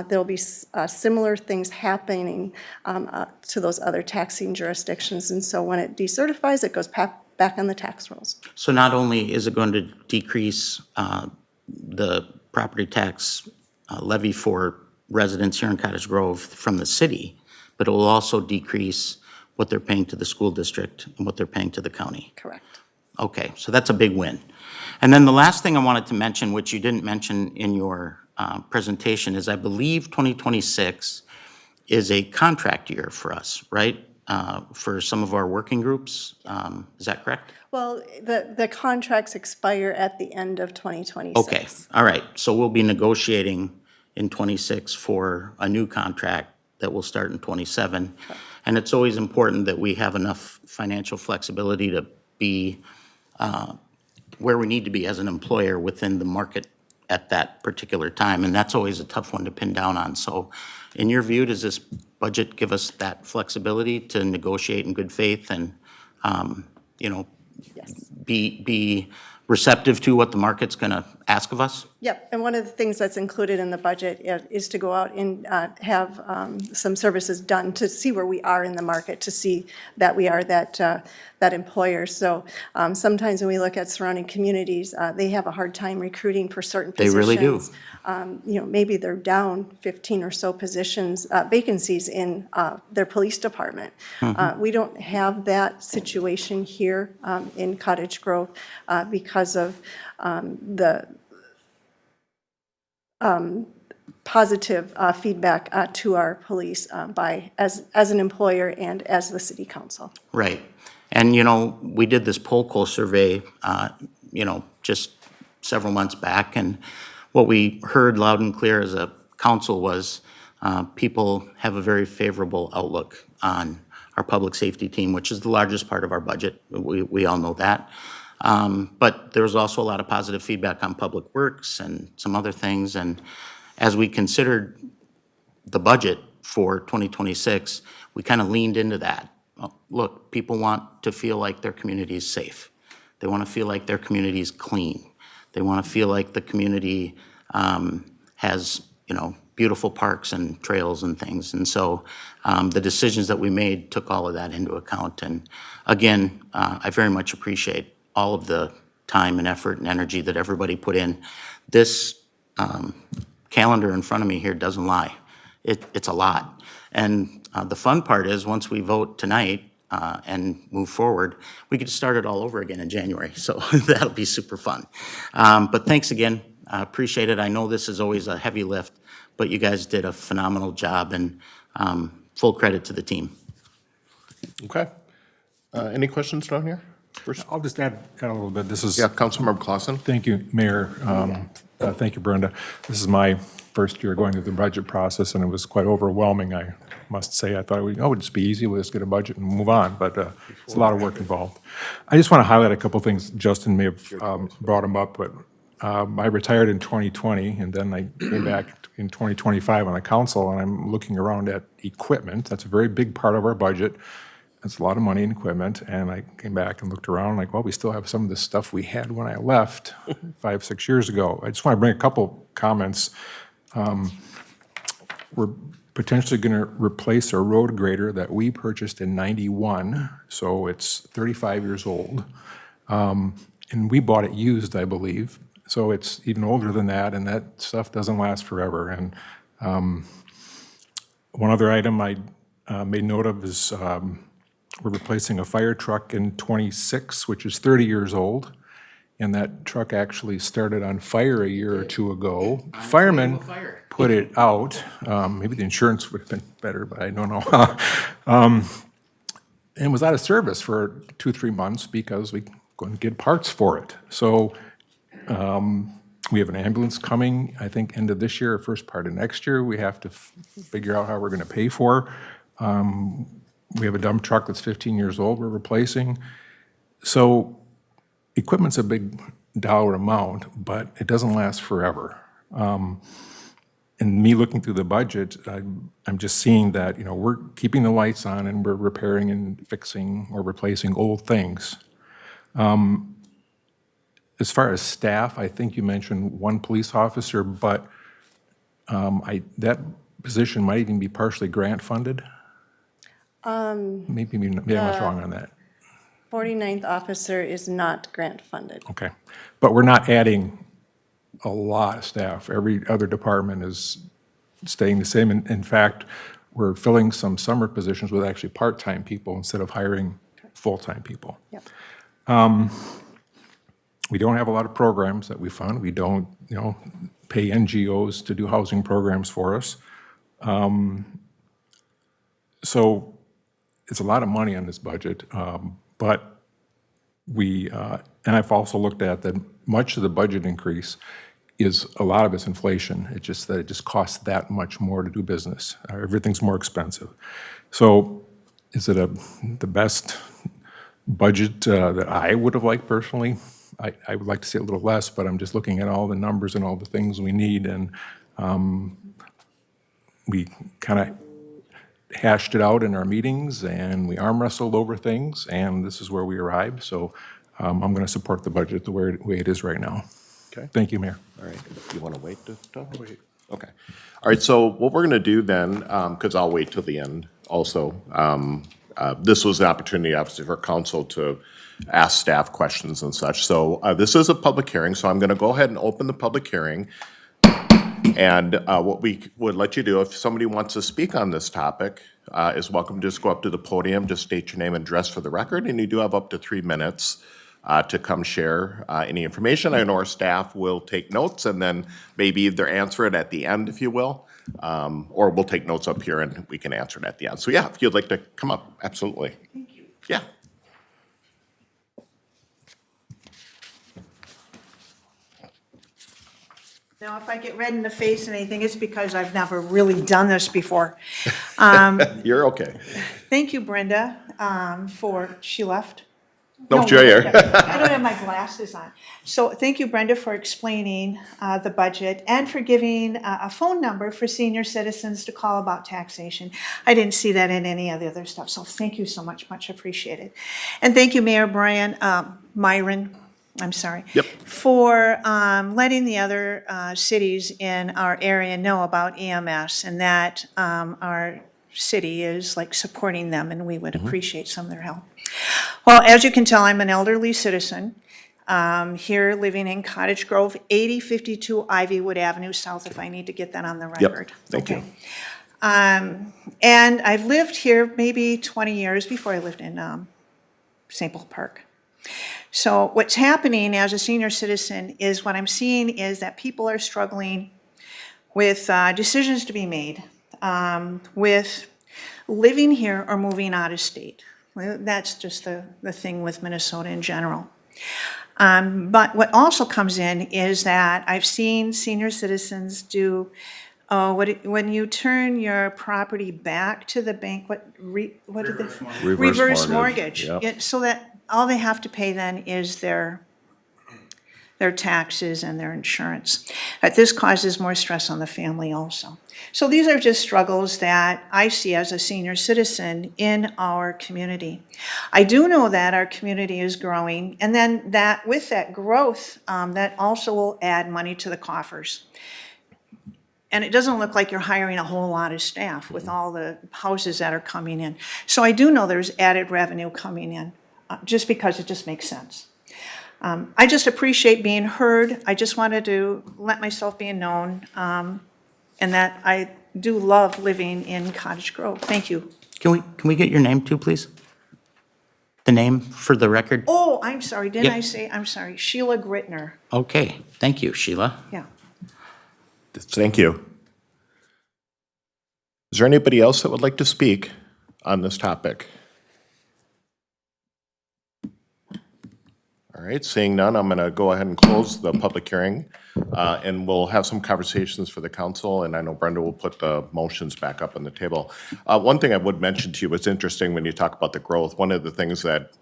There'll be similar things happening to those other taxing jurisdictions. And so when it decertifies, it goes back on the tax rolls. So not only is it going to decrease the property tax levy for residents here in Cottage Grove from the city, but it will also decrease what they're paying to the school district and what they're paying to the county. Correct. Okay, so that's a big win. And then the last thing I wanted to mention, which you didn't mention in your presentation, is I believe 2026 is a contract year for us, right? For some of our working groups, is that correct? Well, the contracts expire at the end of 2026. Okay, all right, so we'll be negotiating in '26 for a new contract that will start in '27. And it's always important that we have enough financial flexibility to be where we need to be as an employer within the market at that particular time, and that's always a tough one to pin down on. So in your view, does this budget give us that flexibility to negotiate in good faith and, you know, be receptive to what the market's gonna ask of us? Yep, and one of the things that's included in the budget is to go out and have some services done to see where we are in the market, to see that we are that employer. So sometimes when we look at surrounding communities, they have a hard time recruiting for certain They positions. really do. You know, maybe they're down 15 or so positions, vacancies in their police department. We don't have that situation here in Cottage Grove because of the positive feedback to our police as an employer and as the city council. Right. And, you know, we did this poll call survey, you know, just several months back, and what we heard loud and clear as a council was people have a very favorable outlook on our public safety team, which is the largest part of our budget. We all know that. But there was also a lot of positive feedback on public works and some other things. And as we considered the budget for 2026, we kind of leaned into that. Look, people want to feel like their community is safe. They want to feel like their community is clean. They want to feel like the community has, beautiful parks and trails and things. And so the decisions that we made took all of that into account. And again, I very much appreciate all of the time and effort and energy that everybody put in. This calendar in front of me here doesn't lie. It's a lot. And the fun part is, once we vote tonight and move forward, we could start it all over again in January. So that'll be super fun. But thanks again. I appreciate it. I know this is always a heavy lift, but you guys did a phenomenal job, and full credit to the team. Okay. Any questions down here? First, I'll just add a little bit. This is. yeah, Councilmember Clausen. Thank you, Mayor. Thank you, Brenda. This is my first year going through the budget process, and it was quite overwhelming, I must say. I thought it would just be easy. We'll just get a budget and move on, but it's a lot of work involved. I just want to highlight a couple things. Justin may have brought them up, but I retired in 2020, and then I came back in 2025 on the council, and I'm looking around at equipment. That's a very big part of our budget. It's a lot of money in equipment, and I came back and looked around like, well, we still have some of the stuff we had when I left 5, 6 years ago. I just want to bring a couple comments. We're potentially going to replace a road grader that we purchased in '91, so it's 35 years old. And we bought it used, I believe, so it's even older than that, and that stuff doesn't last forever. And one other item I made note of is we're replacing a fire truck in '26, which is 30 years old, and that truck actually started on fire a year or two ago. Firemen put it out. Maybe the insurance would have been better, but I don't know. And was out of service for 2-3 months because we couldn't get parts for it. So we have an ambulance coming, I think, end of this year or first part of next year. We have to figure out how we're going to pay for. We have a dump truck that's 15 years old we're replacing. So equipment's a big dollar amount, but it doesn't last forever. And me looking through the budget, I'm just seeing that, we're keeping the lights on and we're repairing and fixing or replacing old things. As far as staff, I think you mentioned one police officer, but that position might even be partially grant funded. Maybe I was wrong on that. 49th officer is not grant funded. Okay. But we're not adding a lot of staff. Every other department is staying the same. In fact, we're filling some summer positions with actually part-time people instead of hiring full-time people. Yep. We don't have a lot of programs that we fund. We don't, pay NGOs to do housing programs for us. So it's a lot of money on this budget, but and I've also looked at that much of the budget increase is, a lot of it's inflation. It's just that it just costs that much more to do business. Everything's more expensive. So is it the best budget that I would have liked personally? I would like to see a little less, but I'm just looking at all the numbers and all the things we need, and we kind of hashed it out in our meetings, and we arm wrestled over things, and this is where we arrived. So I'm going to support the budget the way it is right now. Okay. Thank you, Mayor. All right. You want to wait to talk? Wait. Okay. All right, so what we're going to do then, because I'll wait till the end also, this was the opportunity, obviously, for council to ask staff questions and such. So this is a public hearing, so I'm going to go ahead and open the public hearing. And what we would let you do, if somebody wants to speak on this topic, is welcome to just go up to the podium, just state your name and address for the record, and you do have up to 3 minutes to come share any information. I know our staff will take notes and then maybe either answer it at the end, if you will, or we'll take notes up here and we can answer it at the end. So yeah, if you'd like to come up, absolutely. Thank you. Yeah. Now, if I get red in the face and anything, it's because I've never really done this before. You're okay. Thank you, Brenda, she left? No, No, Jay. I don't have my glasses on. So thank you, Brenda, for explaining the budget and for giving a phone number for senior citizens to call about taxation. I didn't see that in any of the other stuff, so thank you so much, much appreciated. And thank you, Mayor Myron, I'm sorry. Yep. For letting the other cities in our area know about EMS and that our city is like supporting them, and we would appreciate some of their help. Well, as you can tell, I'm an elderly citizen here living in Cottage Grove, 8052 Ivywood Avenue South, if I need to get that on the record. Thank you. Okay. And I've lived here maybe 20 years before I lived in St. Paul Park. So what's happening as a senior citizen is what I'm seeing is that people are struggling with decisions to be made, with living here or moving out of state. Well, that's just the thing with Minnesota in general. But what also comes in is that I've seen senior citizens do, when you turn your property back to the bank, what did they? Reverse mortgage. Yep. Yeah, so that all they have to pay then is their taxes and their insurance. But this causes more stress on the family also. So these are just struggles that I see as a senior citizen in our community. I do know that our community is growing, and then that with that growth, that also will add money to the coffers. And it doesn't look like you're hiring a whole lot of staff with all the houses that are coming in. So I do know there's added revenue coming in, just because it just makes sense. I just appreciate being heard. I just wanted to let myself be known, and that I do love living in Cottage Grove. Thank you. Can we get your name too, please? The name for the record? Oh, I'm sorry, didn't Yep. I say, I'm sorry, Sheila Gritner, Okay, thank you, Sheila. yeah. Thank you. Is there anybody else that would like to speak on this topic? All right, seeing none, I'm going to go ahead and close the public hearing, and we'll have some conversations for the council, and I know Brenda will put the motions back up on the table. One thing I would mention to you, what's interesting when you talk about the growth, one of the things that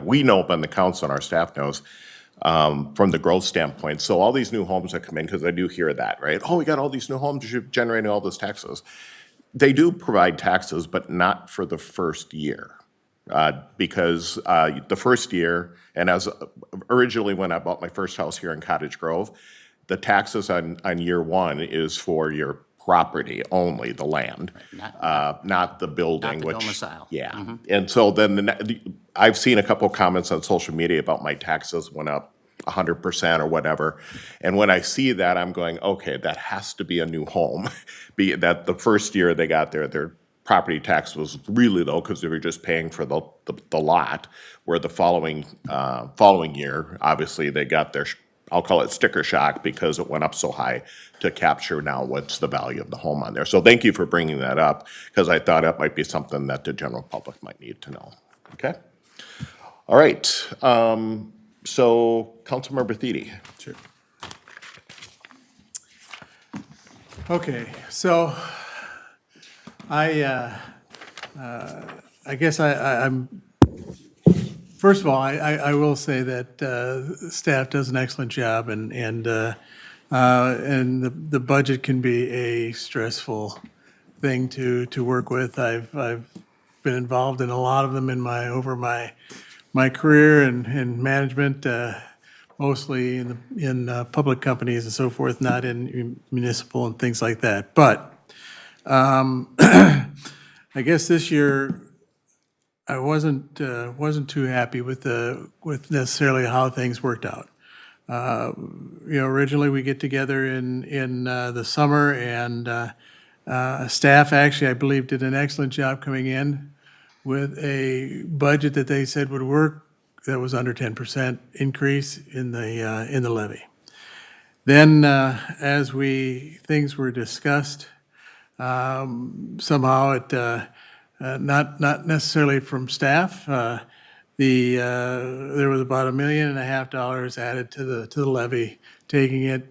we know, but the council and our staff knows, from the growth standpoint. So all these new homes that come in, because I do hear that, right? Oh, we got all these new homes, you're generating all those taxes. They do provide taxes, but not for the first year. Because the first year, and as originally when I bought my first house here in Cottage Grove, the taxes on year one is for your property only, the land, not the building. Not the which domicile. Yeah, and so then I've seen a couple comments on social media about my taxes went up 100% or whatever, and when I see that, I'm going, okay, that has to be a new home. Be that the first year they got their property tax was really low because they were just paying for the lot, where the following year, obviously, they got their, I'll call it sticker shock, because it went up so high to capture now what's the value of the home on there. So thank you for bringing that up, because I thought it might be something that the general public might need to know. Okay? All right. So Councilmember Thiede. Sure. Okay, so I guess I'm, first of all, I will say that staff does an excellent job, and the budget can be a stressful thing to work with. I've been involved in a lot of them over my career and management, mostly in public companies and so forth, not in municipal and things like that. But I guess this year, I wasn't too happy with necessarily how things worked out. Originally we get together in the summer, and staff actually, I believe, did an excellent job coming in with a budget that they said would work, that was under 10% increase in the levy. Then, as things were discussed, somehow it, not necessarily from staff, there was about $1.5 million added to the levy, taking it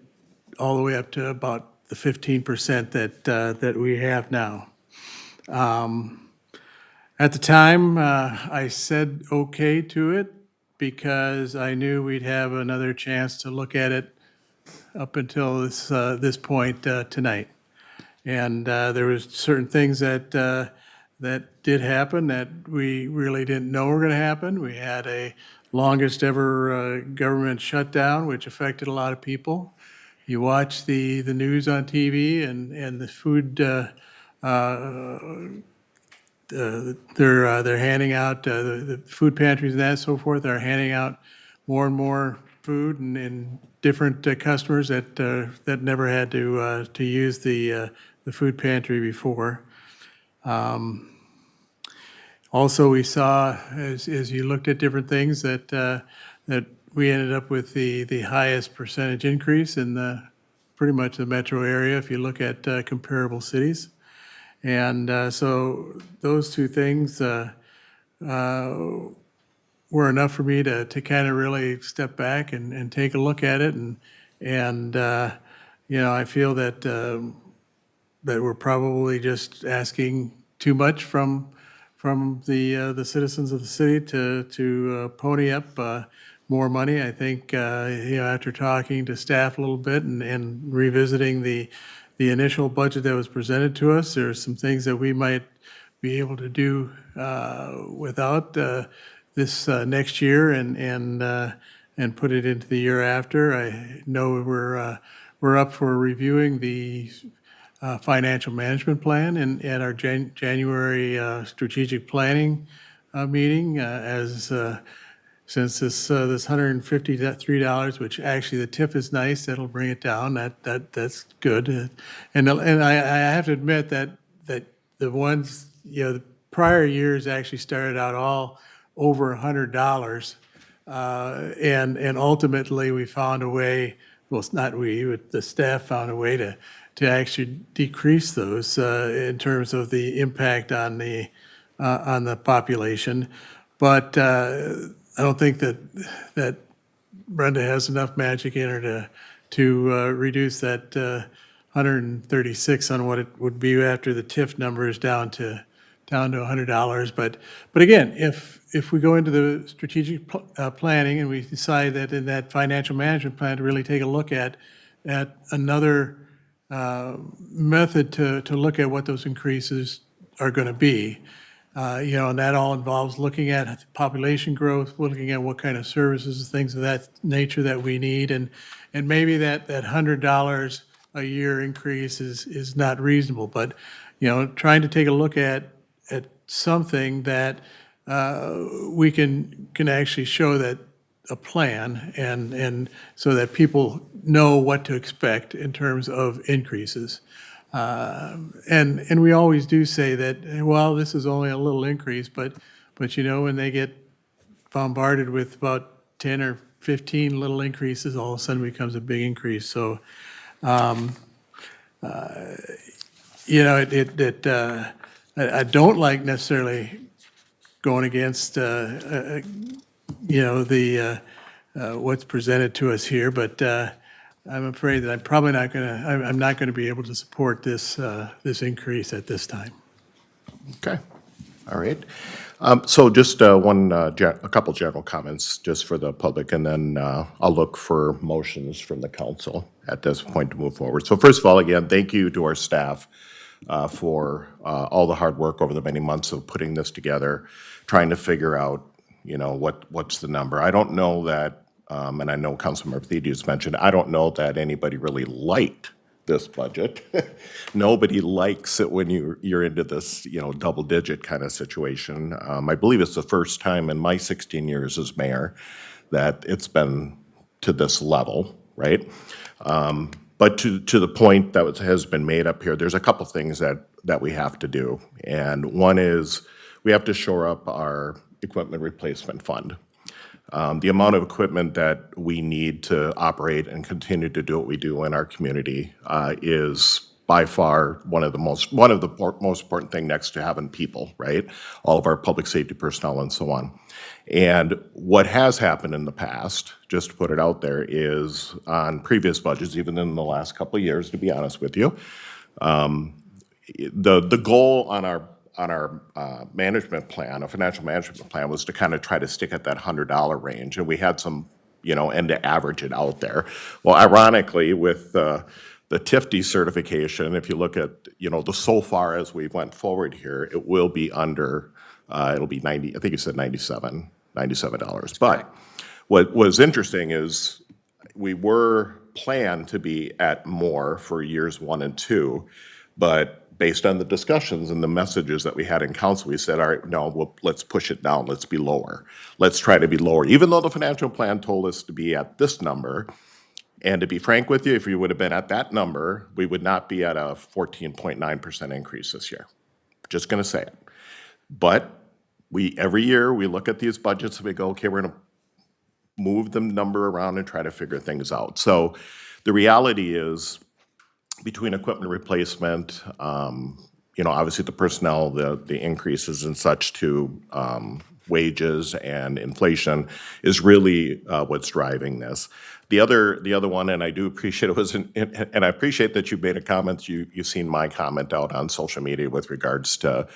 all the way up to about the 15% that we have now. At the time, I said okay to it because I knew we'd have another chance to look at it up until this point tonight. And there was certain things that did happen that we really didn't know were going to happen. We had a longest ever government shutdown, which affected a lot of people. You watch the news on TV and the food, they're handing out, the food pantries and that so forth are handing out more and more food and different customers that never had to use the food pantry before. Also, we saw, as you looked at different things, that we ended up with the highest percentage increase in pretty much the metro area, if you look at comparable cities. And so those two things were enough for me to kind of really step back and take a look at it. And I feel that that we're probably just asking too much from the citizens of the city to pony up more money. I think after talking to staff a little bit and revisiting the initial budget that was presented to us, there are some things that we might be able to do without this next year and put it into the year after. I know we're up for reviewing the financial management plan and at our January strategic planning meeting since this $153, which actually the TIF is nice, that'll bring it down. That's good. And I have to admit that the ones, the prior years actually started out all over $100. And ultimately we found a way, well, it's not we, but the staff found a way to actually decrease those in terms of the impact on the population. But I don't think that Brenda has enough magic in her to reduce that 136 on what it would be after the TIF number is down to $100. But again, if we go into the strategic planning and we decide that in that financial management plan to really take a look at another method to look at what those increases are going to be, and that all involves looking at population growth, looking at what kind of services, things of that nature that we need, and maybe that $100 a year increase is not reasonable. But trying to take a look at something that we can actually show that a plan and so that people know what to expect in terms of increases. And we always do say that, well, this is only a little increase, but when they get bombarded with about 10 or 15 little increases, all of a sudden becomes a big increase. So, I don't like necessarily going against, what's presented to us here, but I'm afraid that I'm not going to be able to support this increase at this time. Okay, all right. So just a couple general comments just for the public, and then I'll look for motions from the council at this point to move forward. So first of all, again, thank you to our staff for all the hard work over the many months of putting this together, trying to figure out, what's the number. I don't know that, and I know Councilmember Thedius mentioned, I don't know that anybody really liked this budget. Nobody likes it when you're into this, double-digit kind of situation. I believe it's the first time in my 16 years as mayor that it's been to this level, right? But to the point that has been made up here, there's a couple things that we have to do. And one is we have to shore up our equipment replacement fund. The amount of equipment that we need to operate and continue to do what we do in our community is by far one of the most important thing next to having people, right? All of our public safety personnel and so on. And what has happened in the past, just to put it out there, is on previous budgets, even in the last couple of years, to be honest with you, the goal on management plan, a financial management plan, was to kind of try to stick at that $100 range, and we had some, and to average it out there. Well, ironically, with the TIF decertification, if you look at, the so far as we went forward here, it will be under, it'll be 90, I think you said $97. But what was interesting is we were planned to be at more for years 1 and 2, but based on the discussions and the messages that we had in council, we said, all right, no, well, let's push it down, let's be lower. Let's try to be lower, even though the financial plan told us to be at this number. And to be frank with you, if we would have been at that number, we would not be at a 14.9% increase this year. Just gonna say it. But every year, we look at these budgets and we go, okay, we're gonna move the number around and try to figure things out. So the reality is, between equipment replacement, obviously the personnel, the increases and such to wages and inflation is really what's driving this. The other one, and I do appreciate and I appreciate that you made a comment, you've seen my comment out on social media with regards to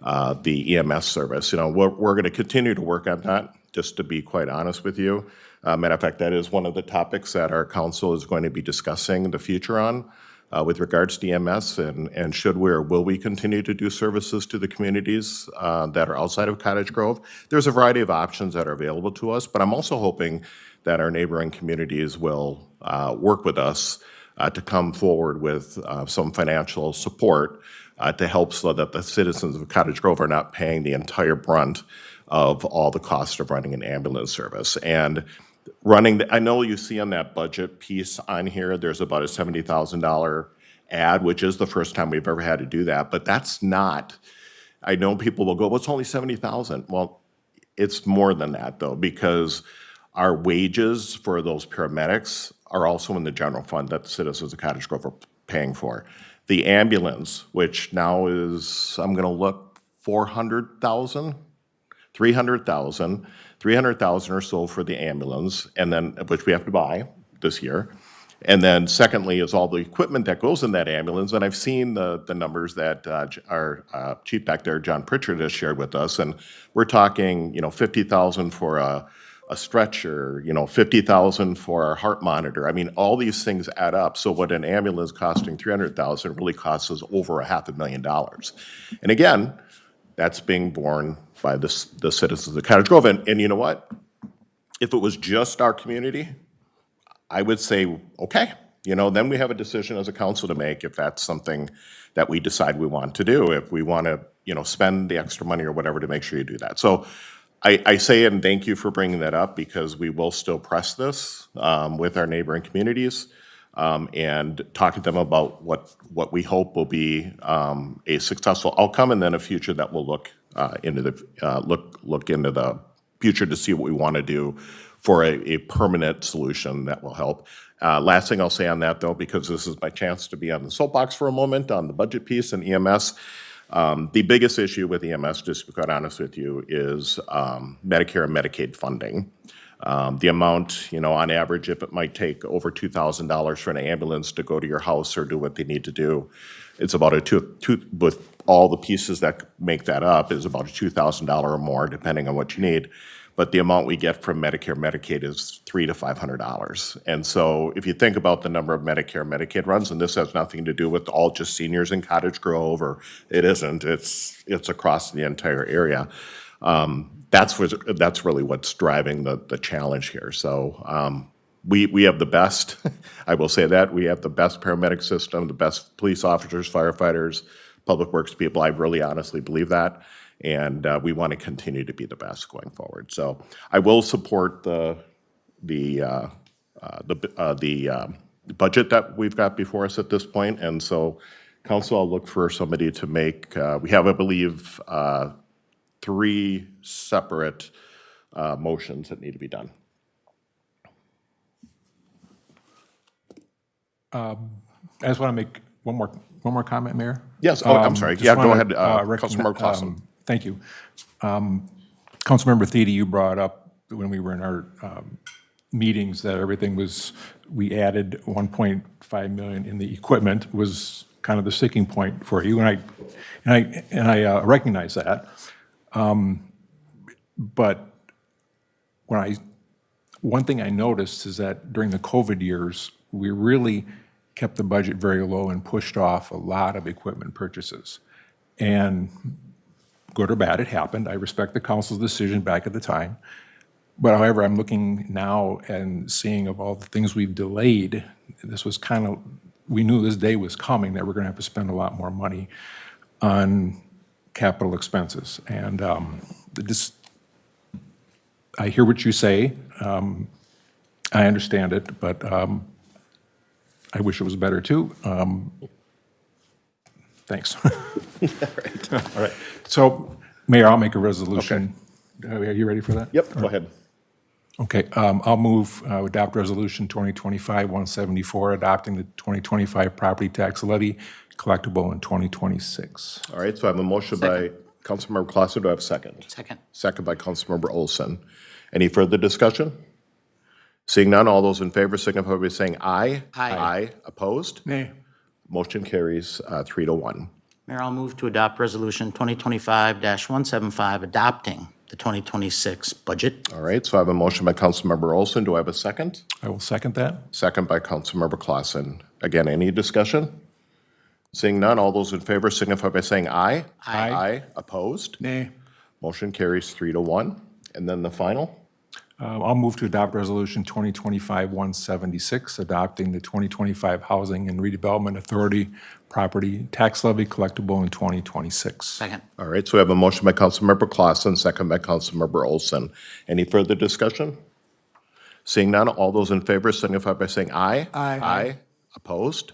the EMS service. We're gonna continue to work on that, just to be quite honest with you. Matter of fact, that is one of the topics that our council is going to be discussing the future on. With regards to EMS, and should we or will we continue to do services to the communities that are outside of Cottage Grove? There's a variety of options that are available to us, but I'm also hoping that our neighboring communities will work with us to come forward with some financial support to help so that the citizens of Cottage Grove are not paying the entire brunt of all the cost of running an ambulance service. And I know you see on that budget piece on here, there's about a $70,000 ad, which is the first time we've ever had to do that, but that's not, I know people will go, well, it's only $70,000. Well, it's more than that though, because our wages for those paramedics are also in the general fund that the citizens of Cottage Grove are paying for. The ambulance, which now is, I'm gonna look, 300,000 or so for the ambulance, and then, which we have to buy this year. And then secondly is all the equipment that goes in that ambulance, and I've seen the numbers that our chief back there, John Pritchard, has shared with us, and we're talking, $50,000 for a stretcher, $50,000 for our heart monitor. I mean, all these things add up. So what an ambulance costing $300,000 really costs us over $500,000. And again, that's being borne by the citizens of Cottage Grove. And you know what? If it was just our community, I would say, okay, then we have a decision as a council to make if that's something that we decide we want to do, if we want to, spend the extra money or whatever to make sure you do that. So I say and thank you for bringing that up, because we will still press this with our neighboring communities and talk to them about what we hope will be a successful outcome, and then a future that will look into the future to see what we want to do for a permanent solution that will help. Last thing I'll say on that, though, because this is my chance to be on the soapbox for a moment on the budget piece and EMS. The biggest issue with EMS, just to be quite honest with you, is Medicare and Medicaid funding. The amount, on average, if it might take over $2,000 for an ambulance to go to your house or do what they need to do, it's about with all the pieces that make that up, is about a $2,000 or more, depending on what you need. But the amount we get from Medicare, Medicaid is $300 to $500. And so if you think about the number of Medicare, Medicaid runs, and this has nothing to do with all just seniors in Cottage Grove, or it isn't, it's across the entire area. That's really what's driving the challenge here. So we have the best, I will say that, we have the best paramedic system, the best police officers, firefighters, public works people. I really honestly believe that. And we want to continue to be the best going forward. So I will support the budget that we've got before us at this point. And so, council, I'll look for somebody to make. We have, I believe, 3 separate motions that need to be done. I just want to make one more comment, Mayor. Yes, I'm sorry. Just Yeah, go wanna, ahead, Councilmember Clausen. Thank you. Councilmember Thiede, you brought up when we were in our meetings that we added 1.5 million in the equipment was kind of the sticking point for you. And And I recognize that. But one thing I noticed is that during the COVID years, we really kept the budget very low and pushed off a lot of equipment purchases. And good or bad, it happened. I respect the council's decision back at the time. But however, I'm looking now and seeing of all the things we've delayed, this was kind of, we knew this day was coming, that we're going to have to spend a lot more money on capital expenses. And I hear what you say. I understand it, but I wish it was better too. Thanks. All right. So, Mayor, I'll make a resolution. Are you ready for that? Yep, go ahead. Okay, I'll move, adopt Resolution 2025-174, adopting the 2025 property tax levy collectible in 2026. All right, so I have a motion by Councilmember Clausen. Do I have a second? Second. Second by Councilmember Olson. Any further discussion? Seeing none, all those in favor signify by saying aye. Aye. Aye. Opposed? Nay. Motion carries 3-1. Mayor, I'll move to adopt Resolution 2025-175, adopting the 2026 budget. All right, so I have a motion by Councilmember Olson. Do I have a second? I will second that. Second by Councilmember Clausen. Again, any discussion? Seeing none, all those in favor signify by saying aye. Aye. Aye. Opposed? Nay. Motion carries 3-1. And then the final? I'll move to adopt Resolution 2025-176, adopting the 2025 Housing and Redevelopment Authority property tax levy collectible in 2026. Second. All right, so we have a motion by Councilmember Clausen, second by Councilmember Olson. Any further discussion? Seeing none, all those in favor signify by saying aye. Aye. Aye. Opposed?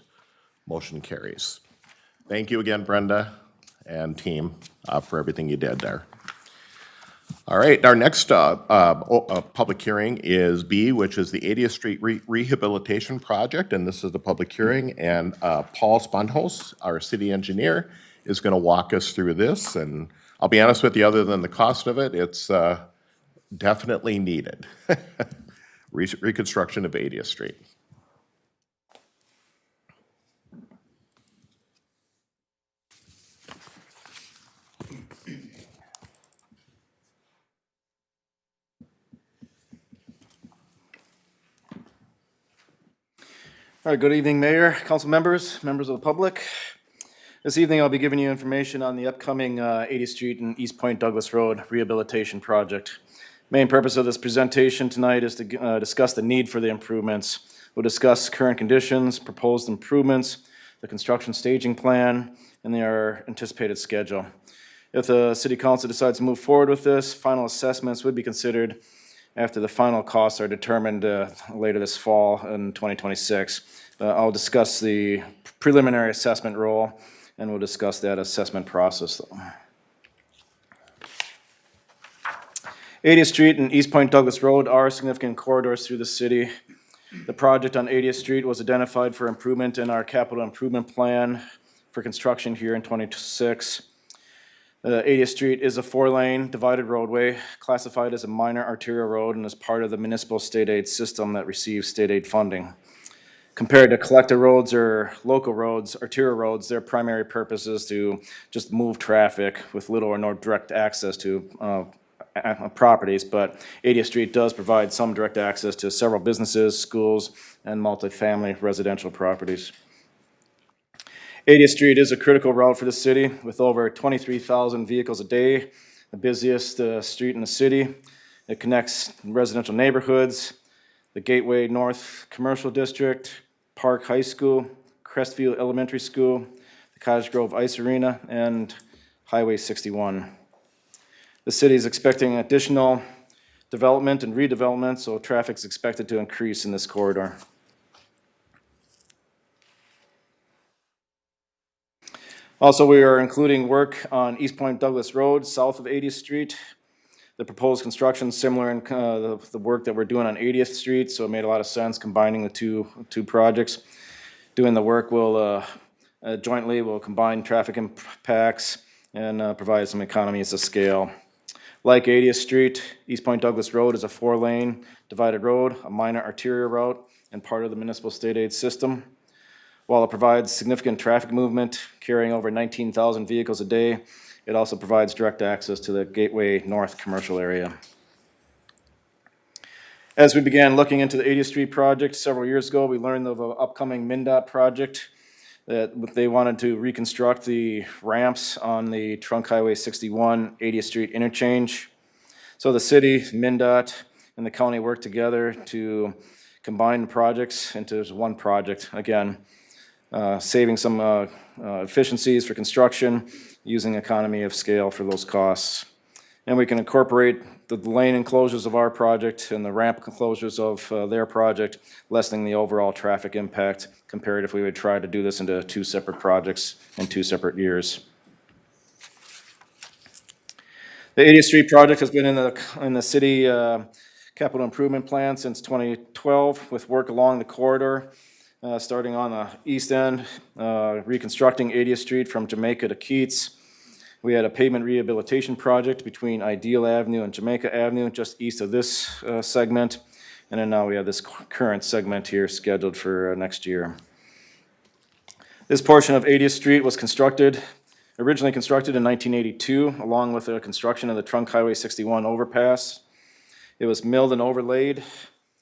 Motion carries. Thank you again, Brenda and team, for everything you did there. All right, our next public hearing is B, which is the 80th Street Rehabilitation Project, and this is the public hearing, and Paul Spundhos, our city engineer, is going to walk us through this, and I'll be honest with you, other than the cost of it, it's definitely needed. Reconstruction of 80th Street. All right, good evening, Mayor, council members, members of the public. This evening, I'll be giving you information on the upcoming 80th Street and East Point Douglas Road Rehabilitation Project. Main purpose of this presentation tonight is to discuss the need for the improvements. We'll discuss current conditions, proposed improvements, the construction staging plan, and their anticipated schedule. If the city council decides to move forward with this, final assessments would be considered after the final costs are determined later this fall in 2026. I'll discuss the preliminary assessment role, and we'll discuss that assessment process. 80th Street and East Point Douglas Road are significant corridors through the city. The project on 80th Street was identified for improvement in our capital improvement plan for construction here in 2026. 80th Street is a 4-lane divided roadway classified as a minor arterial road and is part of the municipal state aid system that receives state aid funding. Compared to collector roads or local roads, arterial roads, their primary purpose is to just move traffic with little or no direct access to properties, but 80th Street does provide some direct access to several businesses, schools, and multifamily residential properties. 80th Street is a critical route for the city with over 23,000 vehicles a day, the busiest street in the city. It connects residential neighborhoods, the Gateway North Commercial District, Park High School, Crestview Elementary School, the Cottage Grove Ice Arena, and Highway 61. The city is expecting additional development and redevelopment, so traffic is expected to increase in this corridor. Also, we are including work on East Point Douglas Road, south of 80th Street. The proposed construction is similar in the work that we're doing on 80th Street, so it made a lot of sense combining the two projects. Doing the work will jointly will combine traffic impacts and provide some economies of scale. Like 80th Street, East Point Douglas Road is a 4-lane divided road, a minor arterial route, and part of the municipal state aid system. While it provides significant traffic movement, carrying over 19,000 vehicles a day, it also provides direct access to the Gateway North commercial area. As we began looking into the 80th Street project several years ago, we learned of an upcoming MnDOT project that they wanted to reconstruct the ramps on the Trunk Highway 61 80th Street interchange. So the city, MnDOT, and the county worked together to combine the projects into one project. Again, saving some efficiencies for construction, using economy of scale for those costs. And we can incorporate the lane enclosures of our project and the ramp enclosures of their project, lessening the overall traffic impact compared if we would try to do this into 2 separate projects in 2 separate years. The 80th Street project has been in the city capital improvement plan since 2012, with work along the corridor, starting on the east end, reconstructing 80th Street from Jamaica to Keats. We had a pavement rehabilitation project between Ideal Avenue and Jamaica Avenue, just east of this segment. And then now we have this current segment here scheduled for next year. This portion of 80th Street was originally constructed in 1982, along with the construction of the Trunk Highway 61 overpass. It was milled and overlaid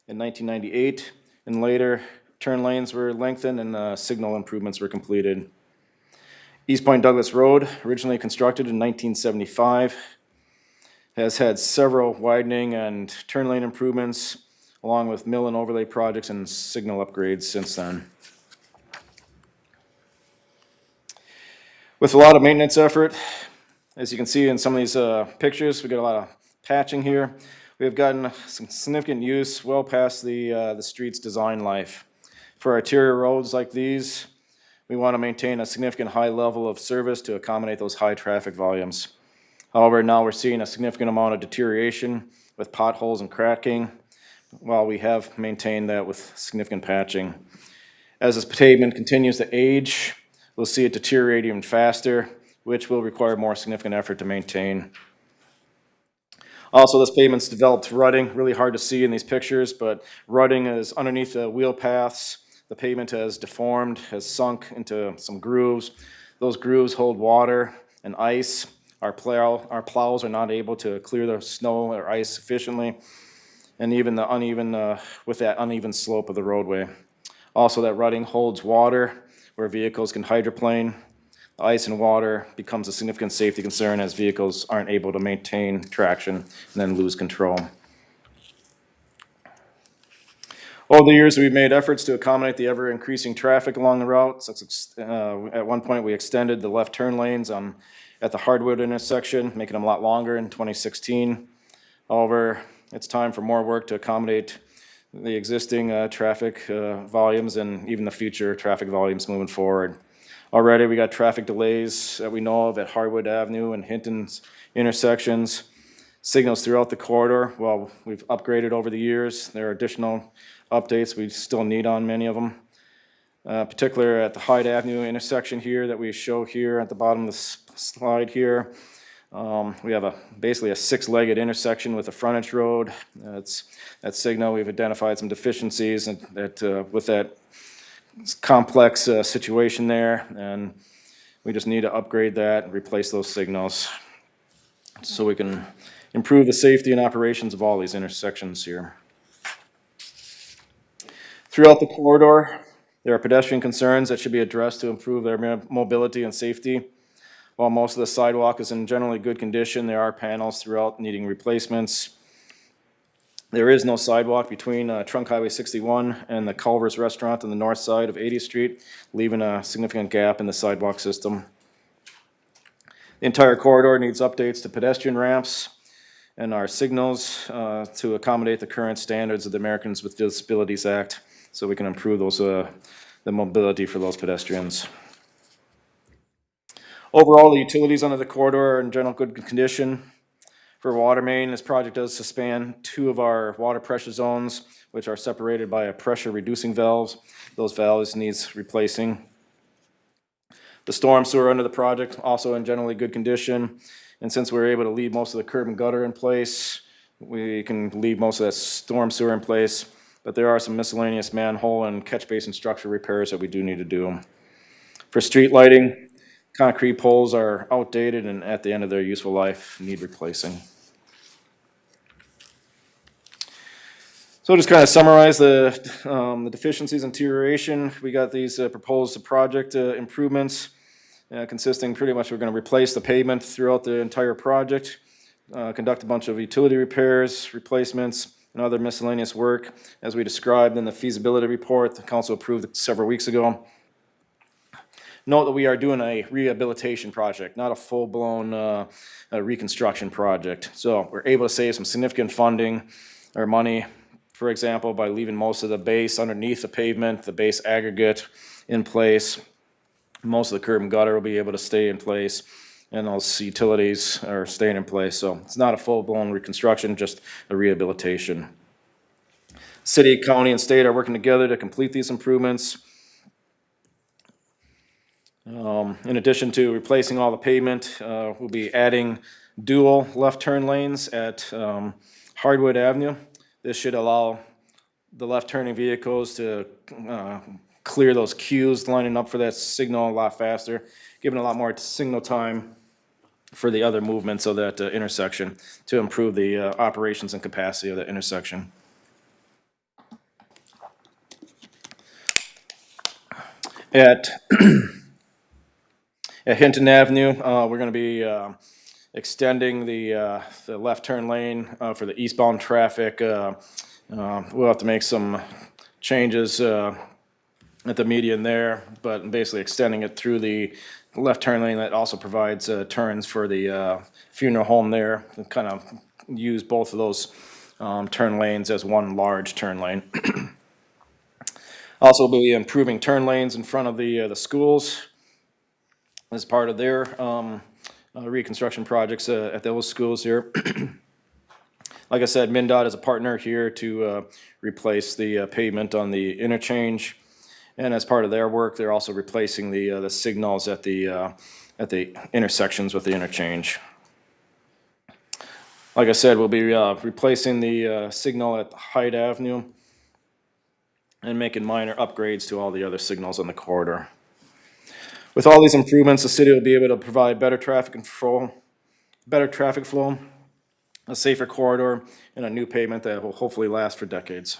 in 1998, and later turn lanes were lengthened and signal improvements were completed. East Point Douglas Road, originally constructed in 1975, has had several widening and turn lane improvements, along with mill and overlay projects and signal upgrades since then. With a lot of maintenance effort, as you can see in some of these pictures, we got a lot of patching here. We have gotten some significant use well past the street's design life. For arterial roads like these, we want to maintain a significant high level of service to accommodate those high traffic volumes. However, now we're seeing a significant amount of deterioration with potholes and cracking, while we have maintained that with significant patching. As this pavement continues to age, we'll see it deteriorate even faster, which will require more significant effort to maintain. Also, this pavement's developed rutting, really hard to see in these pictures, but rutting is underneath the wheel paths. The pavement has deformed, has sunk into some grooves. Those grooves hold water and ice. Our plows are not able to clear the snow or ice sufficiently, and even with that uneven slope of the roadway. Also, that rutting holds water where vehicles can hydroplane. The ice and water becomes a significant safety concern as vehicles aren't able to maintain traction and then lose control. Over the years, we've made efforts to accommodate the ever-increasing traffic along the route. At one point, we extended the left turn lanes at the Hardwood intersection, making them a lot longer in 2016. However, it's time for more work to accommodate the existing traffic volumes and even the future traffic volumes moving forward. Already, we got traffic delays that we know of at Hardwood Avenue and Hinton's intersections. Signals throughout the corridor, well, we've upgraded over the years. There are additional updates we still need on many of them. Particularly at the Hyde Avenue intersection here that we show here at the bottom of the slide here. We have basically a 6-legged intersection with a frontage road. That signal, we've identified some deficiencies and with that complex situation there, and we just need to upgrade that and replace those signals so we can improve the safety and operations of all these intersections here. Throughout the corridor, there are pedestrian concerns that should be addressed to improve their mobility and safety. While most of the sidewalk is in generally good condition, there are panels throughout needing replacements. There is no sidewalk between Trunk Highway 61 and the Culver's Restaurant on the north side of 80th Street, leaving a significant gap in the sidewalk system. The entire corridor needs updates to pedestrian ramps and our signals to accommodate the current standards of the Americans with Disabilities Act, so we can improve the mobility for those pedestrians. Overall, the utilities under the corridor are in general good condition. For water main, this project does span 2 of our water pressure zones, which are separated by a pressure reducing valves. Those valves needs replacing. The storm sewer under the project also in generally good condition. And since we're able to leave most of the curb and gutter in place, we can leave most of that storm sewer in place. but there are some miscellaneous manhole and catch basin structure repairs that we do need to do. For street lighting, concrete poles are outdated and at the end of their useful life, need replacing. So just kind of summarize the deficiencies and deterioration. We got these proposed project improvements consisting pretty much, we're going to replace the pavement throughout the entire project, conduct a bunch of utility repairs, replacements, and other miscellaneous work as we described in the feasibility report the council approved several weeks ago. Note that we are doing a rehabilitation project, not a full-blown reconstruction project. So we're able to save some significant funding or money, for example, by leaving most of the base underneath the pavement, the base aggregate in place. Most of the curb and gutter will be able to stay in place, and those utilities are staying in place. So it's not a full-blown reconstruction, just a rehabilitation. City, county, and state are working together to complete these improvements. In addition to replacing all the pavement, we'll be adding dual left turn lanes at Hardwood Avenue. This should allow the left turning vehicles to clear those queues lining up for that signal a lot faster, giving a lot more signal time for the other movements of that intersection to improve the operations and capacity of that intersection. At Hinton Avenue, we're going to be extending the left turn lane for the eastbound traffic. We'll have to make some changes at the median there, but basically extending it through the left turn lane that also provides turns for the funeral home there. And kind of use both of those turn lanes as one large turn lane. Also, we'll be improving turn lanes in front of the schools as part of their reconstruction projects at those schools here. Like I said, MnDOT is a partner here to replace the pavement on the interchange. And as part of their work, they're also replacing the signals at the intersections with the interchange. Like I said, we'll be replacing the signal at Hyde Avenue and making minor upgrades to all the other signals on the corridor. With all these improvements, the city will be able to provide better traffic control, better traffic flow, a safer corridor, and a new pavement that will hopefully last for decades.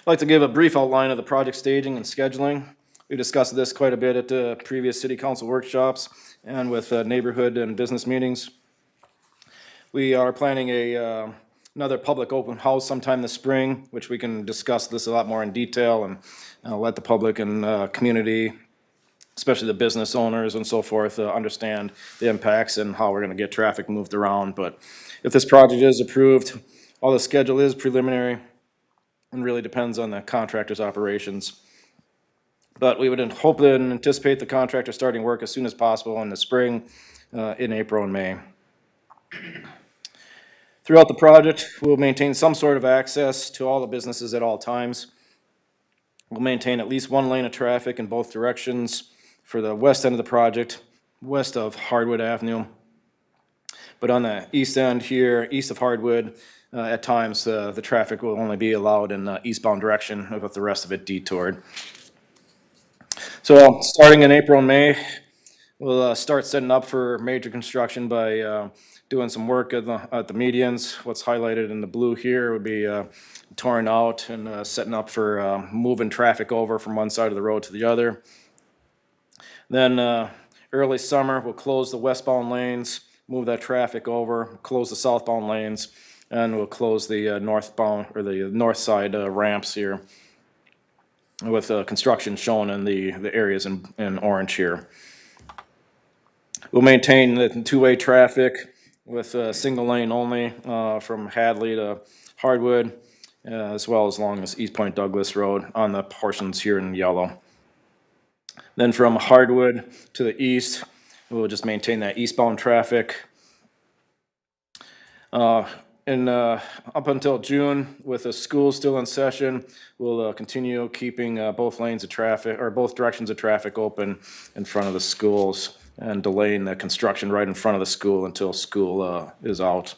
I'd like to give a brief outline of the project staging and scheduling. We discussed this quite a bit at the previous city council workshops and with neighborhood and business meetings. We are planning another public open house sometime this spring, which we can discuss this a lot more in detail and let the public and community, especially the business owners and so forth, understand the impacts and how we're going to get traffic moved around. But if this project is approved, all the schedule is preliminary and really depends on the contractor's operations. But we would hope and anticipate the contractor starting work as soon as possible in the spring, in April and May. Throughout the project, we'll maintain some sort of access to all the businesses at all times. We'll maintain at least one lane of traffic in both directions for the west end of the project, west of Hardwood Avenue. But on the east end here, east of Hardwood, at times the traffic will only be allowed in the eastbound direction, with the rest of it detoured. So starting in April and May, we'll start setting up for major construction by doing some work at the medians. What's highlighted in the blue here would be torn out and setting up for moving traffic over from one side of the road to the other. Then early summer, we'll close the westbound lanes, move that traffic over, close the southbound lanes, and we'll close the northbound or the north side ramps here with construction shown in the areas in orange here. We'll maintain the two-way traffic with single lane only from Hadley to Hardwood, as well as long as East Point Douglas Road on the portions here in yellow. Then from Hardwood to the east, we'll just maintain that eastbound traffic. Up until June, with the school still in session, we'll continue keeping both lanes of traffic, or both directions of traffic open in front of the schools and delaying the construction right in front of the school until school is out.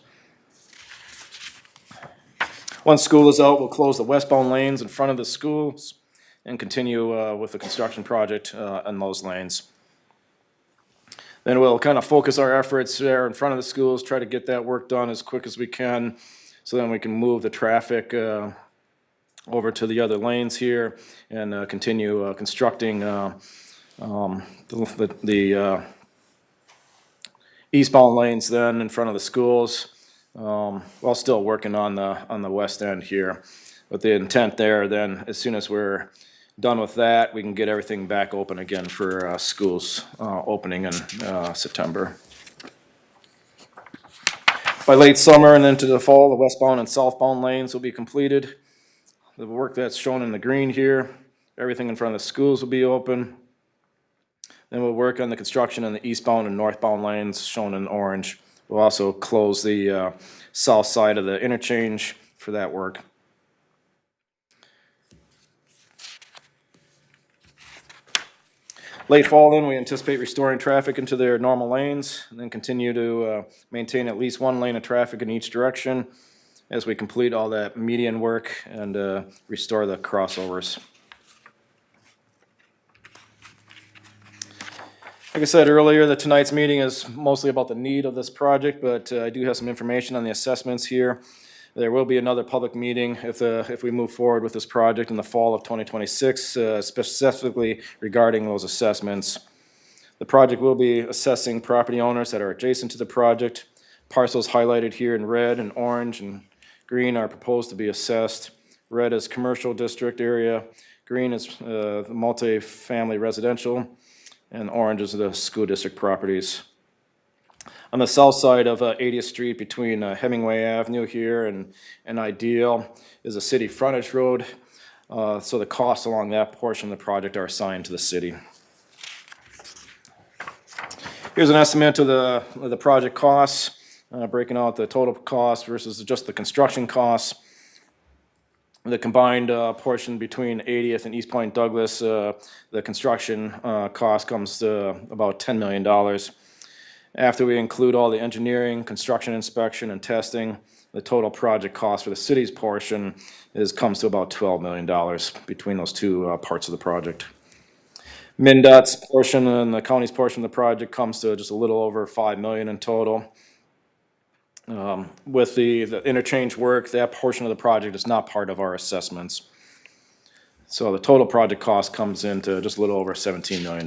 Once school is out, we'll close the westbound lanes in front of the schools and continue with the construction project on those lanes. Then we'll kind of focus our efforts there in front of the schools, try to get that work done as quick as we can, so then we can move the traffic over to the other lanes here and continue constructing the eastbound lanes then in front of the schools, while still working on the west end here. With the intent there, then as soon as we're done with that, we can get everything back open again for schools opening in September. By late summer and into the fall, the westbound and southbound lanes will be completed. The work that's shown in the green here, everything in front of the schools will be open. Then we'll work on the construction on the eastbound and northbound lanes shown in orange. We'll also close the south side of the interchange for that work. Late fall then, we anticipate restoring traffic into their normal lanes and then continue to maintain at least one lane of traffic in each direction as we complete all that median work and restore the crossovers. Like I said earlier, tonight's meeting is mostly about the need of this project, but I do have some information on the assessments here. There will be another public meeting if we move forward with this project in the fall of 2026, specifically regarding those assessments. The project will be assessing property owners that are adjacent to the project. Parcels highlighted here in red and orange and green are proposed to be assessed. Red is commercial district area, green is multi-family residential, and orange is the school district properties. On the south side of 80th Street between Hemingway Avenue here and Ideal is a city frontage road. So the costs along that portion of the project are assigned to the city. Here's an estimate of the project costs, breaking out the total cost versus just the construction costs. The combined portion between 80th and East Point Douglas, the construction cost comes to about $10 million. After we include all the engineering, construction inspection, and testing, the total project cost for the city's portion comes to about $12 million between those two parts of the project. MnDOT's portion and the county's portion of the project comes to just a little over $5 million in total. With the interchange work, that portion of the project is not part of our assessments. So the total project cost comes into just a little over $17 million.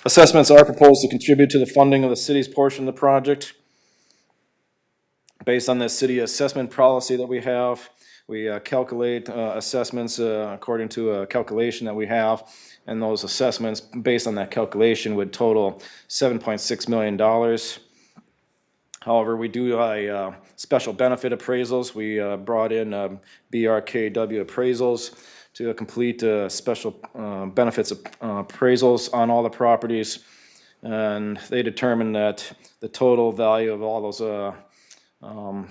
Assessments are proposed to contribute to the funding of the city's portion of the project. Based on the city assessment policy that we have, we calculate assessments according to a calculation that we have, and those assessments based on that calculation would total $7.6 million. However, we do special benefit appraisals. We brought in BRKW appraisals to complete special benefits appraisals on all the properties. And they determined that the total value of all those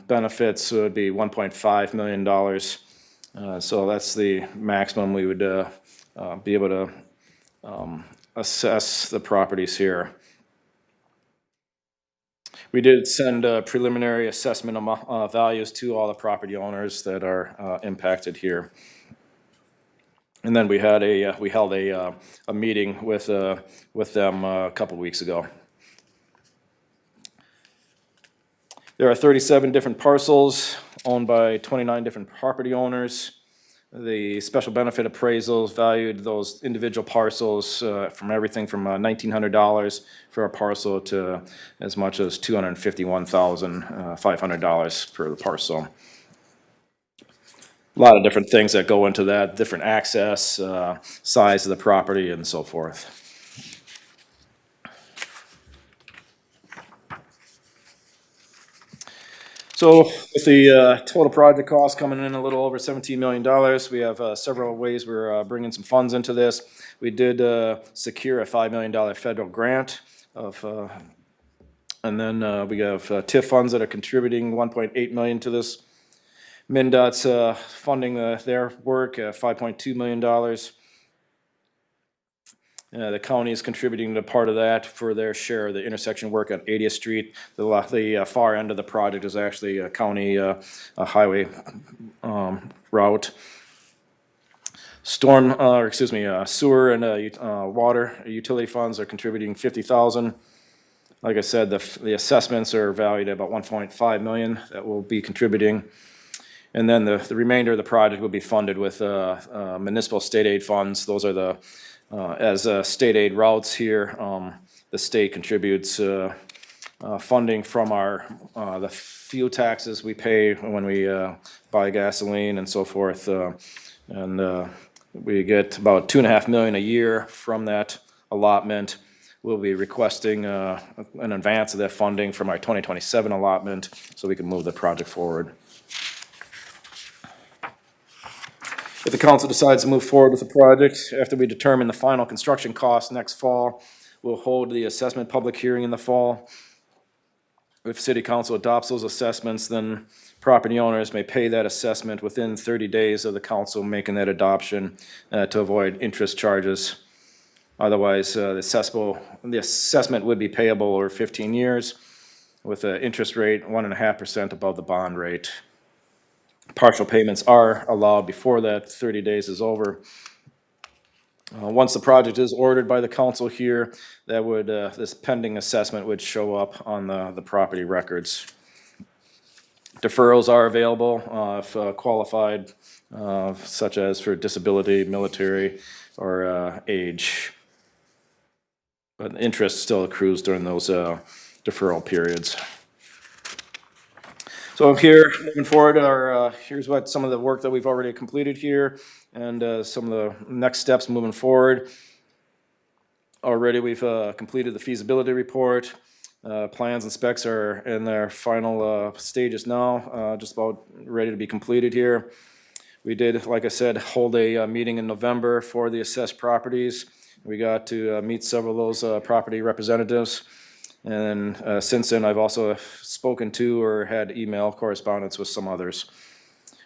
benefits would be $1.5 million. So that's the maximum we would be able to assess the properties here. We did send preliminary assessment values to all the property owners that are impacted here. And then we held a meeting with them a couple weeks ago. There are 37 different parcels owned by 29 different property owners. The special benefit appraisals valued those individual parcels from everything from $1,900 for a parcel to as much as $251,500 per the parcel. A lot of different things that go into that, different access, size of the property, and so forth. So with the total project cost coming in a little over $17 million, we have several ways we're bringing some funds into this. We did secure a $5 million federal grant and then we have TIF funds that are contributing $1.8 million to this. MnDOT's funding their work, $5.2 million. The county is contributing to part of that for their share of the intersection work on 80th Street. The far end of the project is actually a county highway route. Sewer and water utility funds are contributing 50,000. Like I said, the assessments are valued at about 1.5 million that will be contributing. And then the remainder of the project will be funded with municipal state aid funds. Those are the, as state aid routes here, the state contributes funding from the fuel taxes we pay when we buy gasoline and so forth. And we get about 2.5 million a year from that allotment. We'll be requesting an advance of that funding from our 2027 allotment so we can move the project forward. If the council decides to move forward with the project, after we determine the final construction costs next fall, we'll hold the assessment public hearing in the fall. If city council adopts those assessments, then property owners may pay that assessment within 30 days of the council making that adoption to avoid interest charges. Otherwise, the assessment would be payable over 15 years with an interest rate 1.5% above the bond rate. Partial payments are allowed before that 30 days is over. Once the project is ordered by the council here, that would, this pending assessment would show up on the property records. Deferrals are available if qualified, such as for disability, military, or age. But interest still accrues during those deferral periods. So here, moving forward, here's what some of the work that we've already completed here and some of the next steps moving forward. Already we've completed the feasibility report. Plans and specs are in their final stages now, just about ready to be completed here. We did, like I said, hold a meeting in November for the assessed properties. We got to meet several of those property representatives. And since then, I've also spoken to or had email correspondence with some others.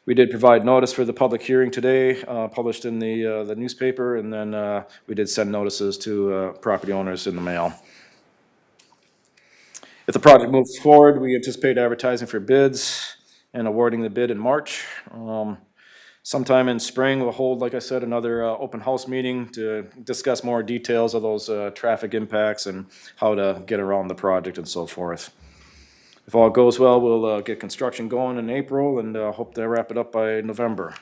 We did provide notice for the public hearing today, published in the newspaper, and then we did send notices to property owners in the mail. If the project moves forward, we anticipate advertising for bids and awarding the bid in March. Sometime in spring, we'll hold, like I said, another open house meeting to discuss more details of those traffic impacts and how to get around the project and so forth. If all goes well, we'll get construction going in April and hope to wrap it up by November.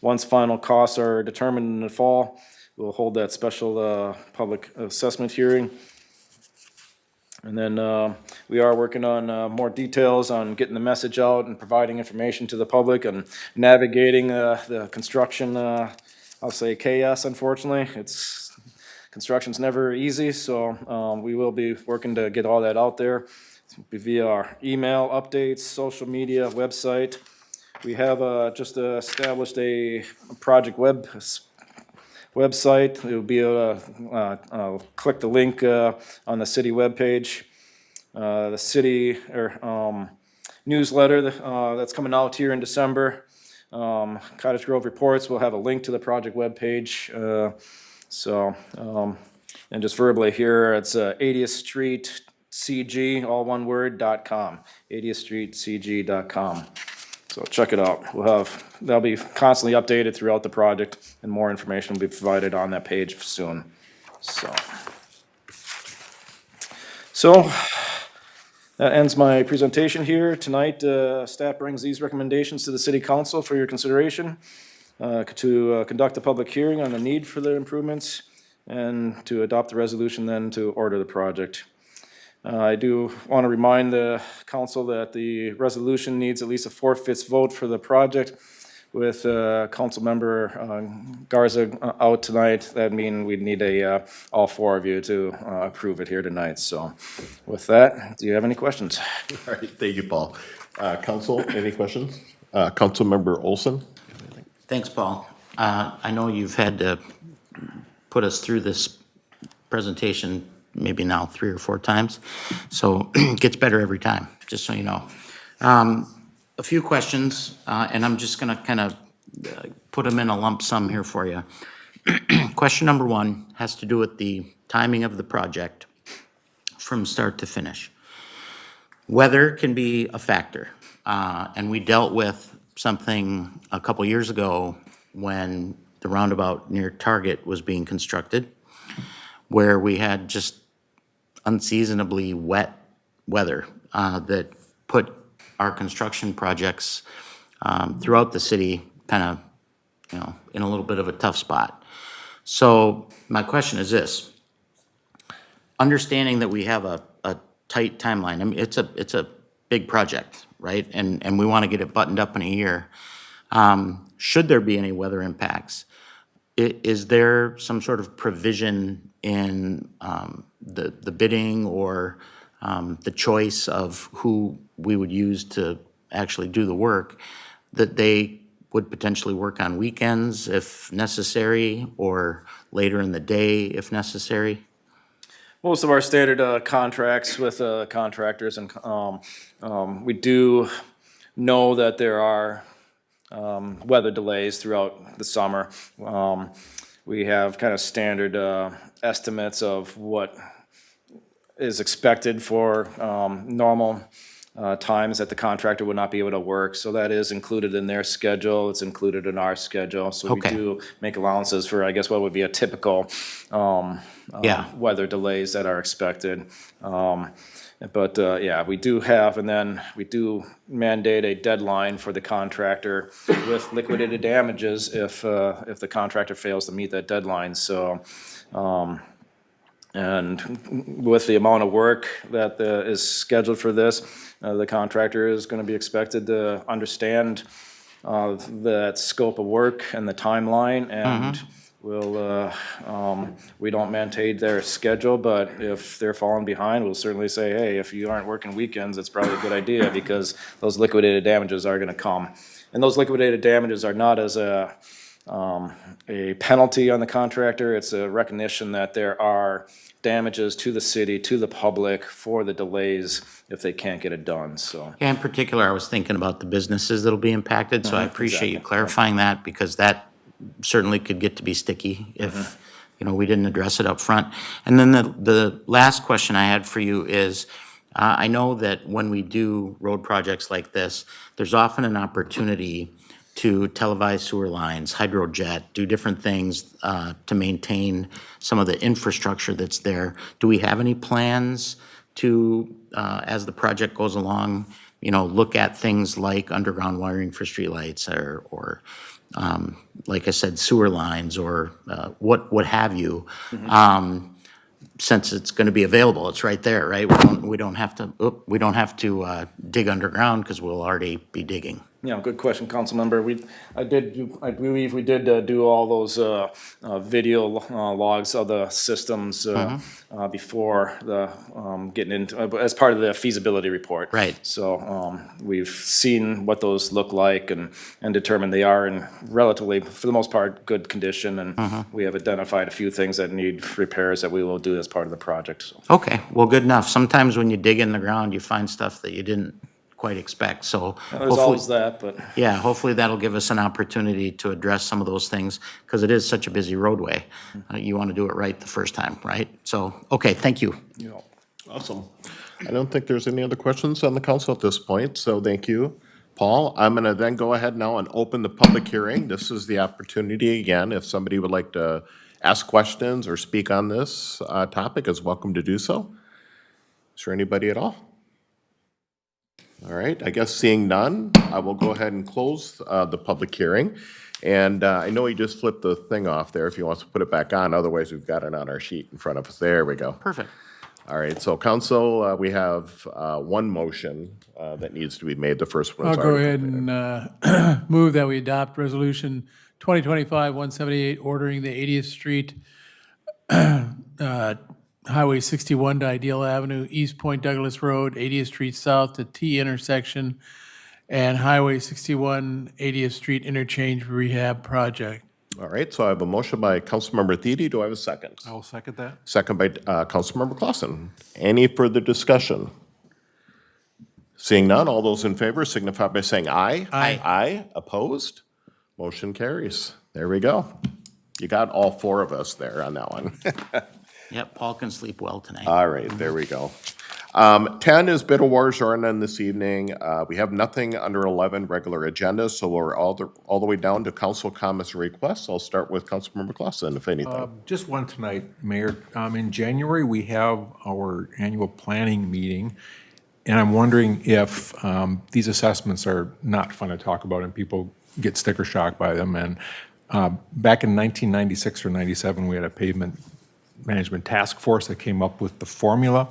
Once final costs are determined in the fall, we'll hold that special public assessment hearing. And then we are working on more details on getting the message out and providing information to the public and navigating the construction, I'll say chaos, unfortunately. Construction's never easy, so we will be working to get all that out there via our email updates, social media, website. We have just established a project website. You'll be able to click the link on the city webpage. The city newsletter that's coming out here in December. Cottage Grove Reports will have a link to the project webpage. And just verbally here, it's 80th Street CG, all one word, .com. 80th Street CG.com. So check it out. That'll be constantly updated throughout the project, and more information will be provided on that page soon. So that ends my presentation here. Tonight, staff brings these recommendations to the City Council for your consideration. To conduct a public hearing on the need for the improvements and to adopt the resolution then to order the project. I do want to remind the council that the resolution needs at least a 4/5 vote for the project. With council member Garza out tonight, that means we'd need all four of you to approve it here tonight. So with that, do you have any questions? All right, thank you, Paul. Council, any questions? Councilmember Olson? Thanks, Paul. I know you've had to put us through this presentation maybe now 3 or 4 times, so it gets better every time, just so you know. A few questions, and I'm just gonna kind of put them in a lump sum here for you. question number one has to do with the timing of the project from start to finish. Weather can be a factor, and we dealt with something a couple years ago when the roundabout near Target was being constructed, where we had just unseasonably wet weather that put our construction projects throughout the city kind of, in a little bit of a tough spot. So my question is this: understanding that we have a tight timeline, I mean, it's a big project, right? And we want to get it buttoned up in a year. Should there be any weather impacts, is there some sort of provision in the bidding or the choice of who we would use to actually do the work, that they would potentially work on weekends if necessary, or later in the day if necessary? Most of our standard contracts with contractors, and we do know that there are weather delays throughout the summer. We have kind of standard estimates of what is expected for normal times that the contractor would not be able to work. So that is included in their schedule. It's included in our schedule. So we Okay. do make allowances for, I guess, what would be a typical Yeah. weather delays that are expected. But yeah, we do have, and then we do mandate a deadline for the contractor with liquidated damages if the contractor fails to meet that deadline. So, and with the amount of work that is scheduled for this, the contractor is going to be expected to understand that scope of work and the timeline, and we don't mandate their schedule, but if they're falling behind, we'll certainly say, hey, if you aren't working weekends, it's probably a good idea, because those liquidated damages are gonna come. And those liquidated damages are not as a penalty on the contractor, it's a recognition that there are damages to the city, to the public, for the delays if they can't get it done, so. Yeah, in particular, I was thinking about the businesses that'll be impacted, so I appreciate you exactly. clarifying that, because that certainly could get to be sticky if, we didn't address it up front. And then the last question I had for you is, I know that when we do road projects like this, there's often an opportunity to televise sewer lines, hydrojet, do different things to maintain some of the infrastructure that's there. Do we have any plans to, as the project goes along, look at things like underground wiring for streetlights or like I said, sewer lines or what have you? Since it's going to be available, it's right there, right? We don't have to dig underground because we'll already be digging. Yeah, good question, Councilmember. I believe we did do all those video logs of the systems before the getting into, as part of the feasibility report. Right. So we've seen what those look like and determined they are in relatively, for the most part, good condition. And we have identified a few things that need repairs that we will do as part of the project. So. Okay, well, good enough. Sometimes when you dig in the ground, you find stuff that you didn't quite expect, so. There's always that, but. Yeah, hopefully that'll give us an opportunity to address some of those things, because it is such a busy roadway. You want to do it right the first time, right? So, okay, thank you. Yeah. Awesome. I don't think there's any other questions on the council at this point, so thank you, Paul. I'm going to then go ahead now and open the public hearing. This is the opportunity, again, if somebody would like to ask questions or speak on this topic, is welcome to do so. Is there anybody at all? All right, I guess seeing none, I will go ahead and close the public hearing. And I know he just flipped the thing off there if he wants to put it back on, otherwise we've got it on our sheet in front of us. There we go. Perfect. All right, so council, we have one motion that needs to be made. The first one I'll is go already ahead completed. and move that we adopt Resolution 2025-178, ordering the 80th Street, Highway 61 to Ideal Avenue, East Point Douglas Road, 80th Street South to T intersection, and Highway 61, 80th Street interchange rehab project. All right, so I have a motion by Councilmember Thiede. Do I have a second? I will second that. Second by Councilmember Clausen. Any further discussion? Seeing none, all those in favor signify by saying aye. Aye. Aye, opposed? Motion carries. There we go. You got all four of us there on that one. Yep, Paul can sleep well tonight. All right, there we go. 10 is bid awards are on this evening. We have nothing under 11 regular agenda, so we're all the way down to council comments and requests. I'll start with Councilmember Clausen, if anything. Just one tonight, Mayor. In January, we have our annual planning meeting, and I'm wondering if these assessments are not fun to talk about and people get sticker shock by them. And back in 1996 or 97, we had a pavement management task force that came up with the formula.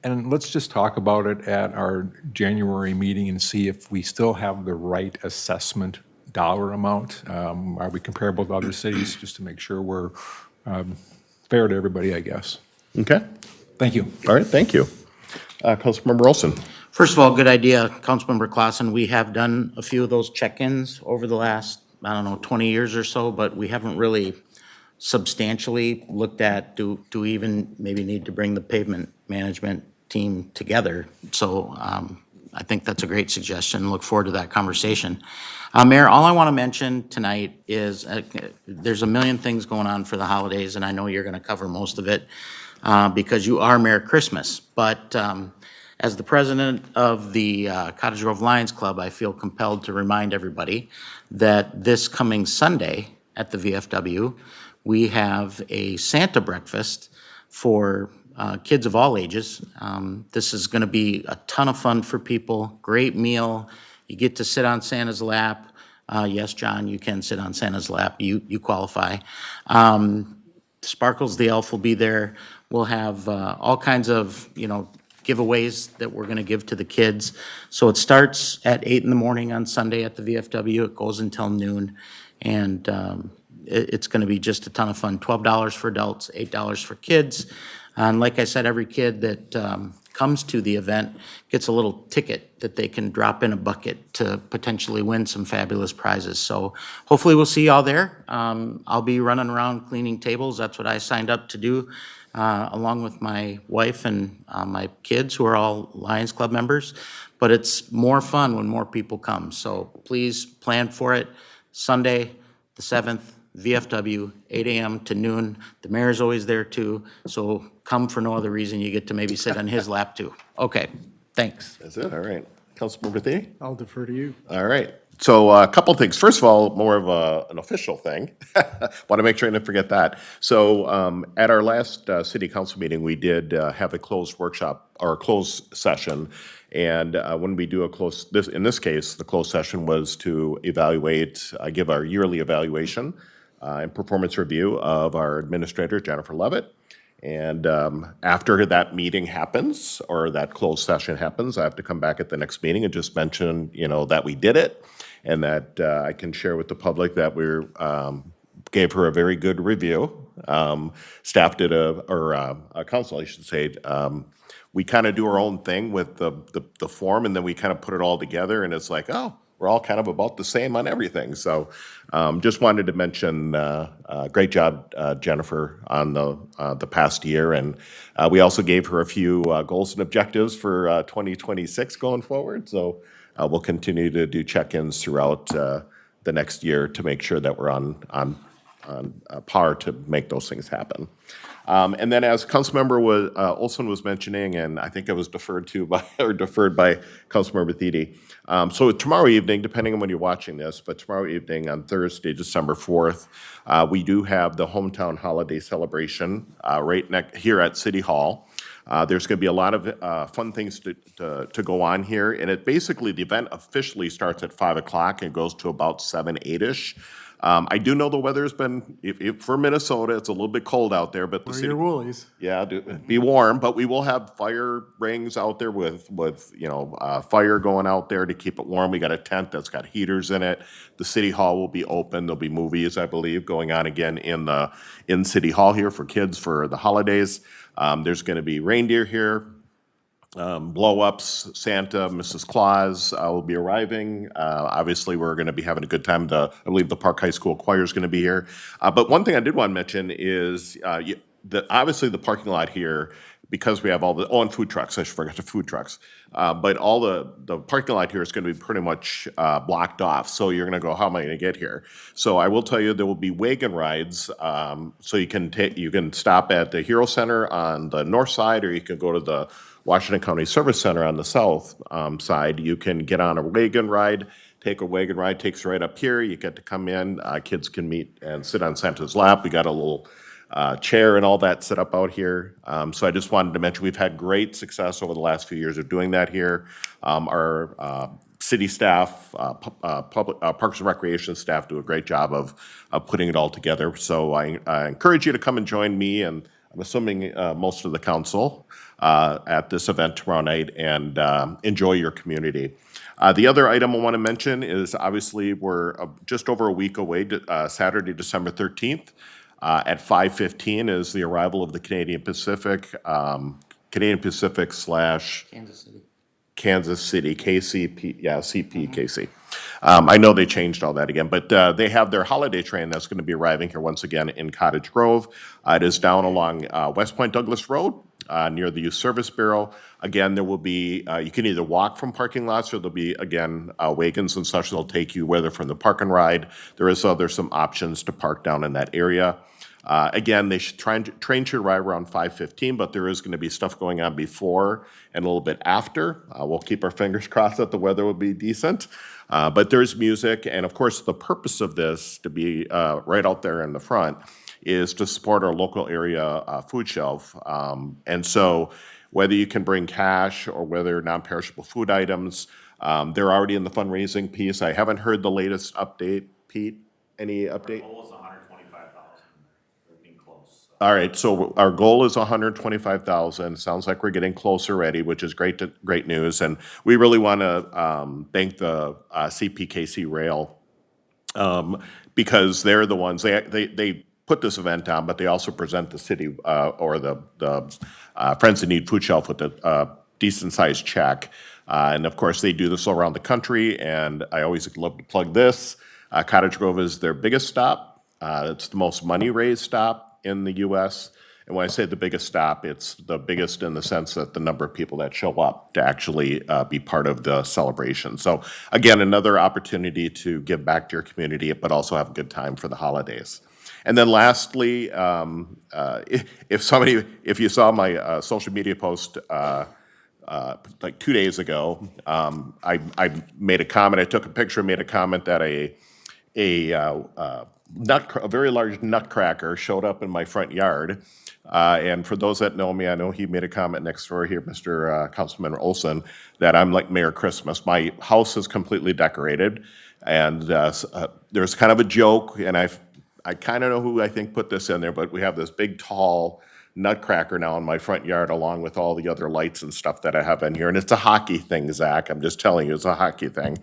And let's just talk about it at our January meeting and see if we still have the right assessment dollar amount. Are we comparable to other cities, just to make sure we're fair to everybody, I guess. Okay, Thank you. all right, thank you. Councilmember Olson. First of all, good idea, Councilmember Clausen. We have done a few of those check-ins over the last, 20 years or so, but we haven't really substantially looked at, do we even maybe need to bring the pavement management team together? So I think that's a great suggestion. Look forward to that conversation. Mayor, all I want to mention tonight is there's a million things going on for the holidays, and I know you're going to cover most of it because you are Mayor Christmas. But as the president of the Cottage Grove Lions Club, I feel compelled to remind everybody that this coming Sunday at the VFW, we have a Santa breakfast for kids of all ages. This is going to be a ton of fun for people, great meal. You get to sit on Santa's lap. Yes, John, you can sit on Santa's lap. You qualify. Sparkles the elf will be there. We'll have all kinds of, giveaways that we're going to give to the kids. So it starts at 8 in the morning on Sunday at the VFW. It goes until noon. And it's going to be just a ton of fun. $12 for adults, $8 for kids. And like I said, every kid that comes to the event gets a little ticket that they can drop in a bucket to potentially win some fabulous prizes. So hopefully we'll see y'all there. I'll be running around cleaning tables. That's what I signed up to do, along with my wife and my kids, who are all Lions Club members. But it's more fun when more people come. So please plan for it. Sunday, the 7th, VFW, 8 a.m. to noon. The mayor's always there too, so come for no other reason. You get to maybe sit on his lap too. Okay, thanks. That's it, all right. Councilmember Thie? I'll defer to you. All right. So a couple things. First of all, more of an official thing. Want to make sure I didn't forget that. So at our last city council meeting, we did have a closed workshop or a closed session. And when we do in this case, the closed session was to evaluate, give our yearly evaluation and performance review of our administrator, Jennifer Levitt. And after that meeting happens, or that closed session happens, I have to come back at the next meeting and just mention, that we did it, and that I can share with the public that we gave her a very good review. Staff did a council, I should say. We kind of do our own thing with the form, and then we kind of put it all together, and it's like, oh, we're all kind of about the same on everything. So just wanted to mention, great job, Jennifer, on the past year. And we also gave her a few goals and objectives for 2026 going forward. So we'll continue to do check-ins throughout the next year to make sure that we're on par to make those things happen. And then as Councilmember Olson was mentioning, and I think it was deferred by Councilmember Thede. So tomorrow evening, depending on when you're watching this, but tomorrow evening on Thursday, December 4th, we do have the hometown holiday celebration here at City Hall. There's going to be a lot of fun things to go on here, and the event officially starts at 5 o'clock and goes to about 7, 8-ish. I do know the weather's been, for Minnesota, it's a little bit cold out there, but Wear your woolies. yeah, be warm, but we will have fire rings out there with fire going out there to keep it warm. We got a tent that's got heaters in it. The City Hall will be open. There'll be movies, I believe, going on again in City Hall here for kids for the holidays. There's going to be reindeer here. Blow-ups, Santa, Mrs. Claus will be arriving. Obviously, we're going to be having a good time. I believe the Park High School Choir is going to be here. But one thing I did want to mention is obviously the parking lot here, because we have all the, and food trucks, I forgot the food trucks. But all the parking lot here is gonna be pretty much blocked off, so you're gonna go, how am I gonna get here? So I will tell you, there will be wagon rides, so you can stop at the Hero Center on the north side, or you can go to the Washington County Service Center on the south side. You can get on a wagon ride, take a wagon ride, takes you right up here, you get to come in, kids can meet and sit on Santa's lap. We got a little chair and all that set up out here. So I just wanted to mention, we've had great success over the last few years of doing that here. Our city staff, public, Parks and Recreation staff do a great job of putting it all together. So I encourage you to come and join me, and I'm assuming most of the council at this event tomorrow night, and enjoy your community. The other item I want to mention is, obviously, we're just over a week away, Saturday, December 13th. At 5:15 is the arrival of the Canadian Pacific slash Kansas City, KCP, yeah, CPKC. I know they changed all that again, but they have their holiday train that's going to be arriving here once again in Cottage Grove. It is down along West Point Douglas Road near the Youth Service Bureau. Again, there will be, you can either walk from parking lots, or there'll be, again, wagons and such that'll take you, whether from the park and ride. There's some options to park down in that area. Again, they should train should arrive around 5:15, but there is going to be stuff going on before and a little bit after. We'll keep our fingers crossed that the weather will be decent. But there's music, and of course, the purpose of this, to be right out there in the front, is to support our local area food shelf. And so whether you can bring cash or whether non-perishable food items, they're already in the fundraising piece. I haven't heard the latest update. Pete, any update? All right, so our goal is 125,000. Sounds like we're getting close already, which is great news. And we really want to thank the CPKC Rail, because they're the ones, they put this event on, but they also present the city or the Friends in Need Food Shelf with a decent-sized check. And of course, they do this all around the country, and I always love to plug this. Cottage Grove is their biggest stop. It's the most money-raised stop in the U.S. And when I say the biggest stop, it's the biggest in the sense that the number of people that show up to actually be part of the celebration. So again, another opportunity to give back to your community, but also have a good time for the holidays. And then lastly, if you saw my social media post like 2 days ago, I made a comment, I took a picture, made a comment that a very large nutcracker showed up in my front yard. And for those that know me, I know he made a comment next door here, Mr. Councilman Olson, that I'm like Mayor Christmas. My house is completely decorated, and there's kind of a joke, and I kind of know who I think put this in there, but we have this big, tall nutcracker now in my front yard, along with all the other lights and stuff that I have in here. And it's a hockey thing, Zach. I'm just telling you, it's a hockey thing.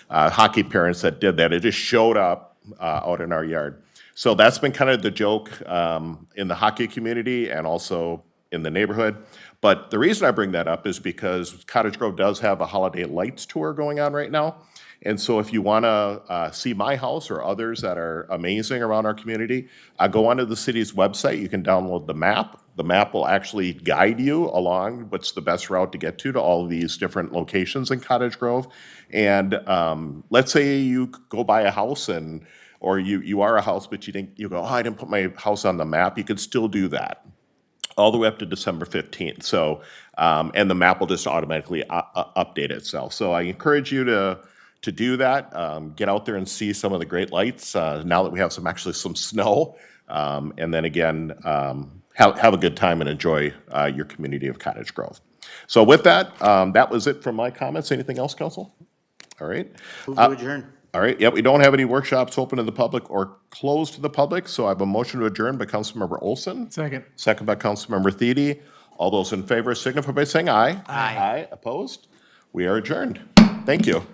Hockey parents that did that. It just showed up out in our yard. So that's been kind of the joke in the hockey community and also in the neighborhood. But the reason I bring that up is because Cottage Grove does have a holiday lights tour going on right now. And so if you want to see my house or others that are amazing around our community, go onto the city's website. You can download the map. The map will actually guide you along what's the best route to get to all of these different locations in Cottage Grove. And let's say you go buy a house or you are a house, but you go, oh, I didn't put my house on the map. You could still do that all the way up to December 15th. So, and the map will just automatically update itself. So I encourage you to do that. Get out there and see some of the great lights now that we have some snow. And then again, have a good time and enjoy your community of Cottage Grove. So with that, that was it from my comments. Anything else, Council? All right. Move to adjourn. All right, yeah, we don't have any workshops open to the public or closed to the public, so I have a motion to adjourn by Councilmember Olson. Second. Second by Councilmember Thiede. All those in favor signify by saying aye. Aye. Aye, opposed? We are adjourned. Thank you.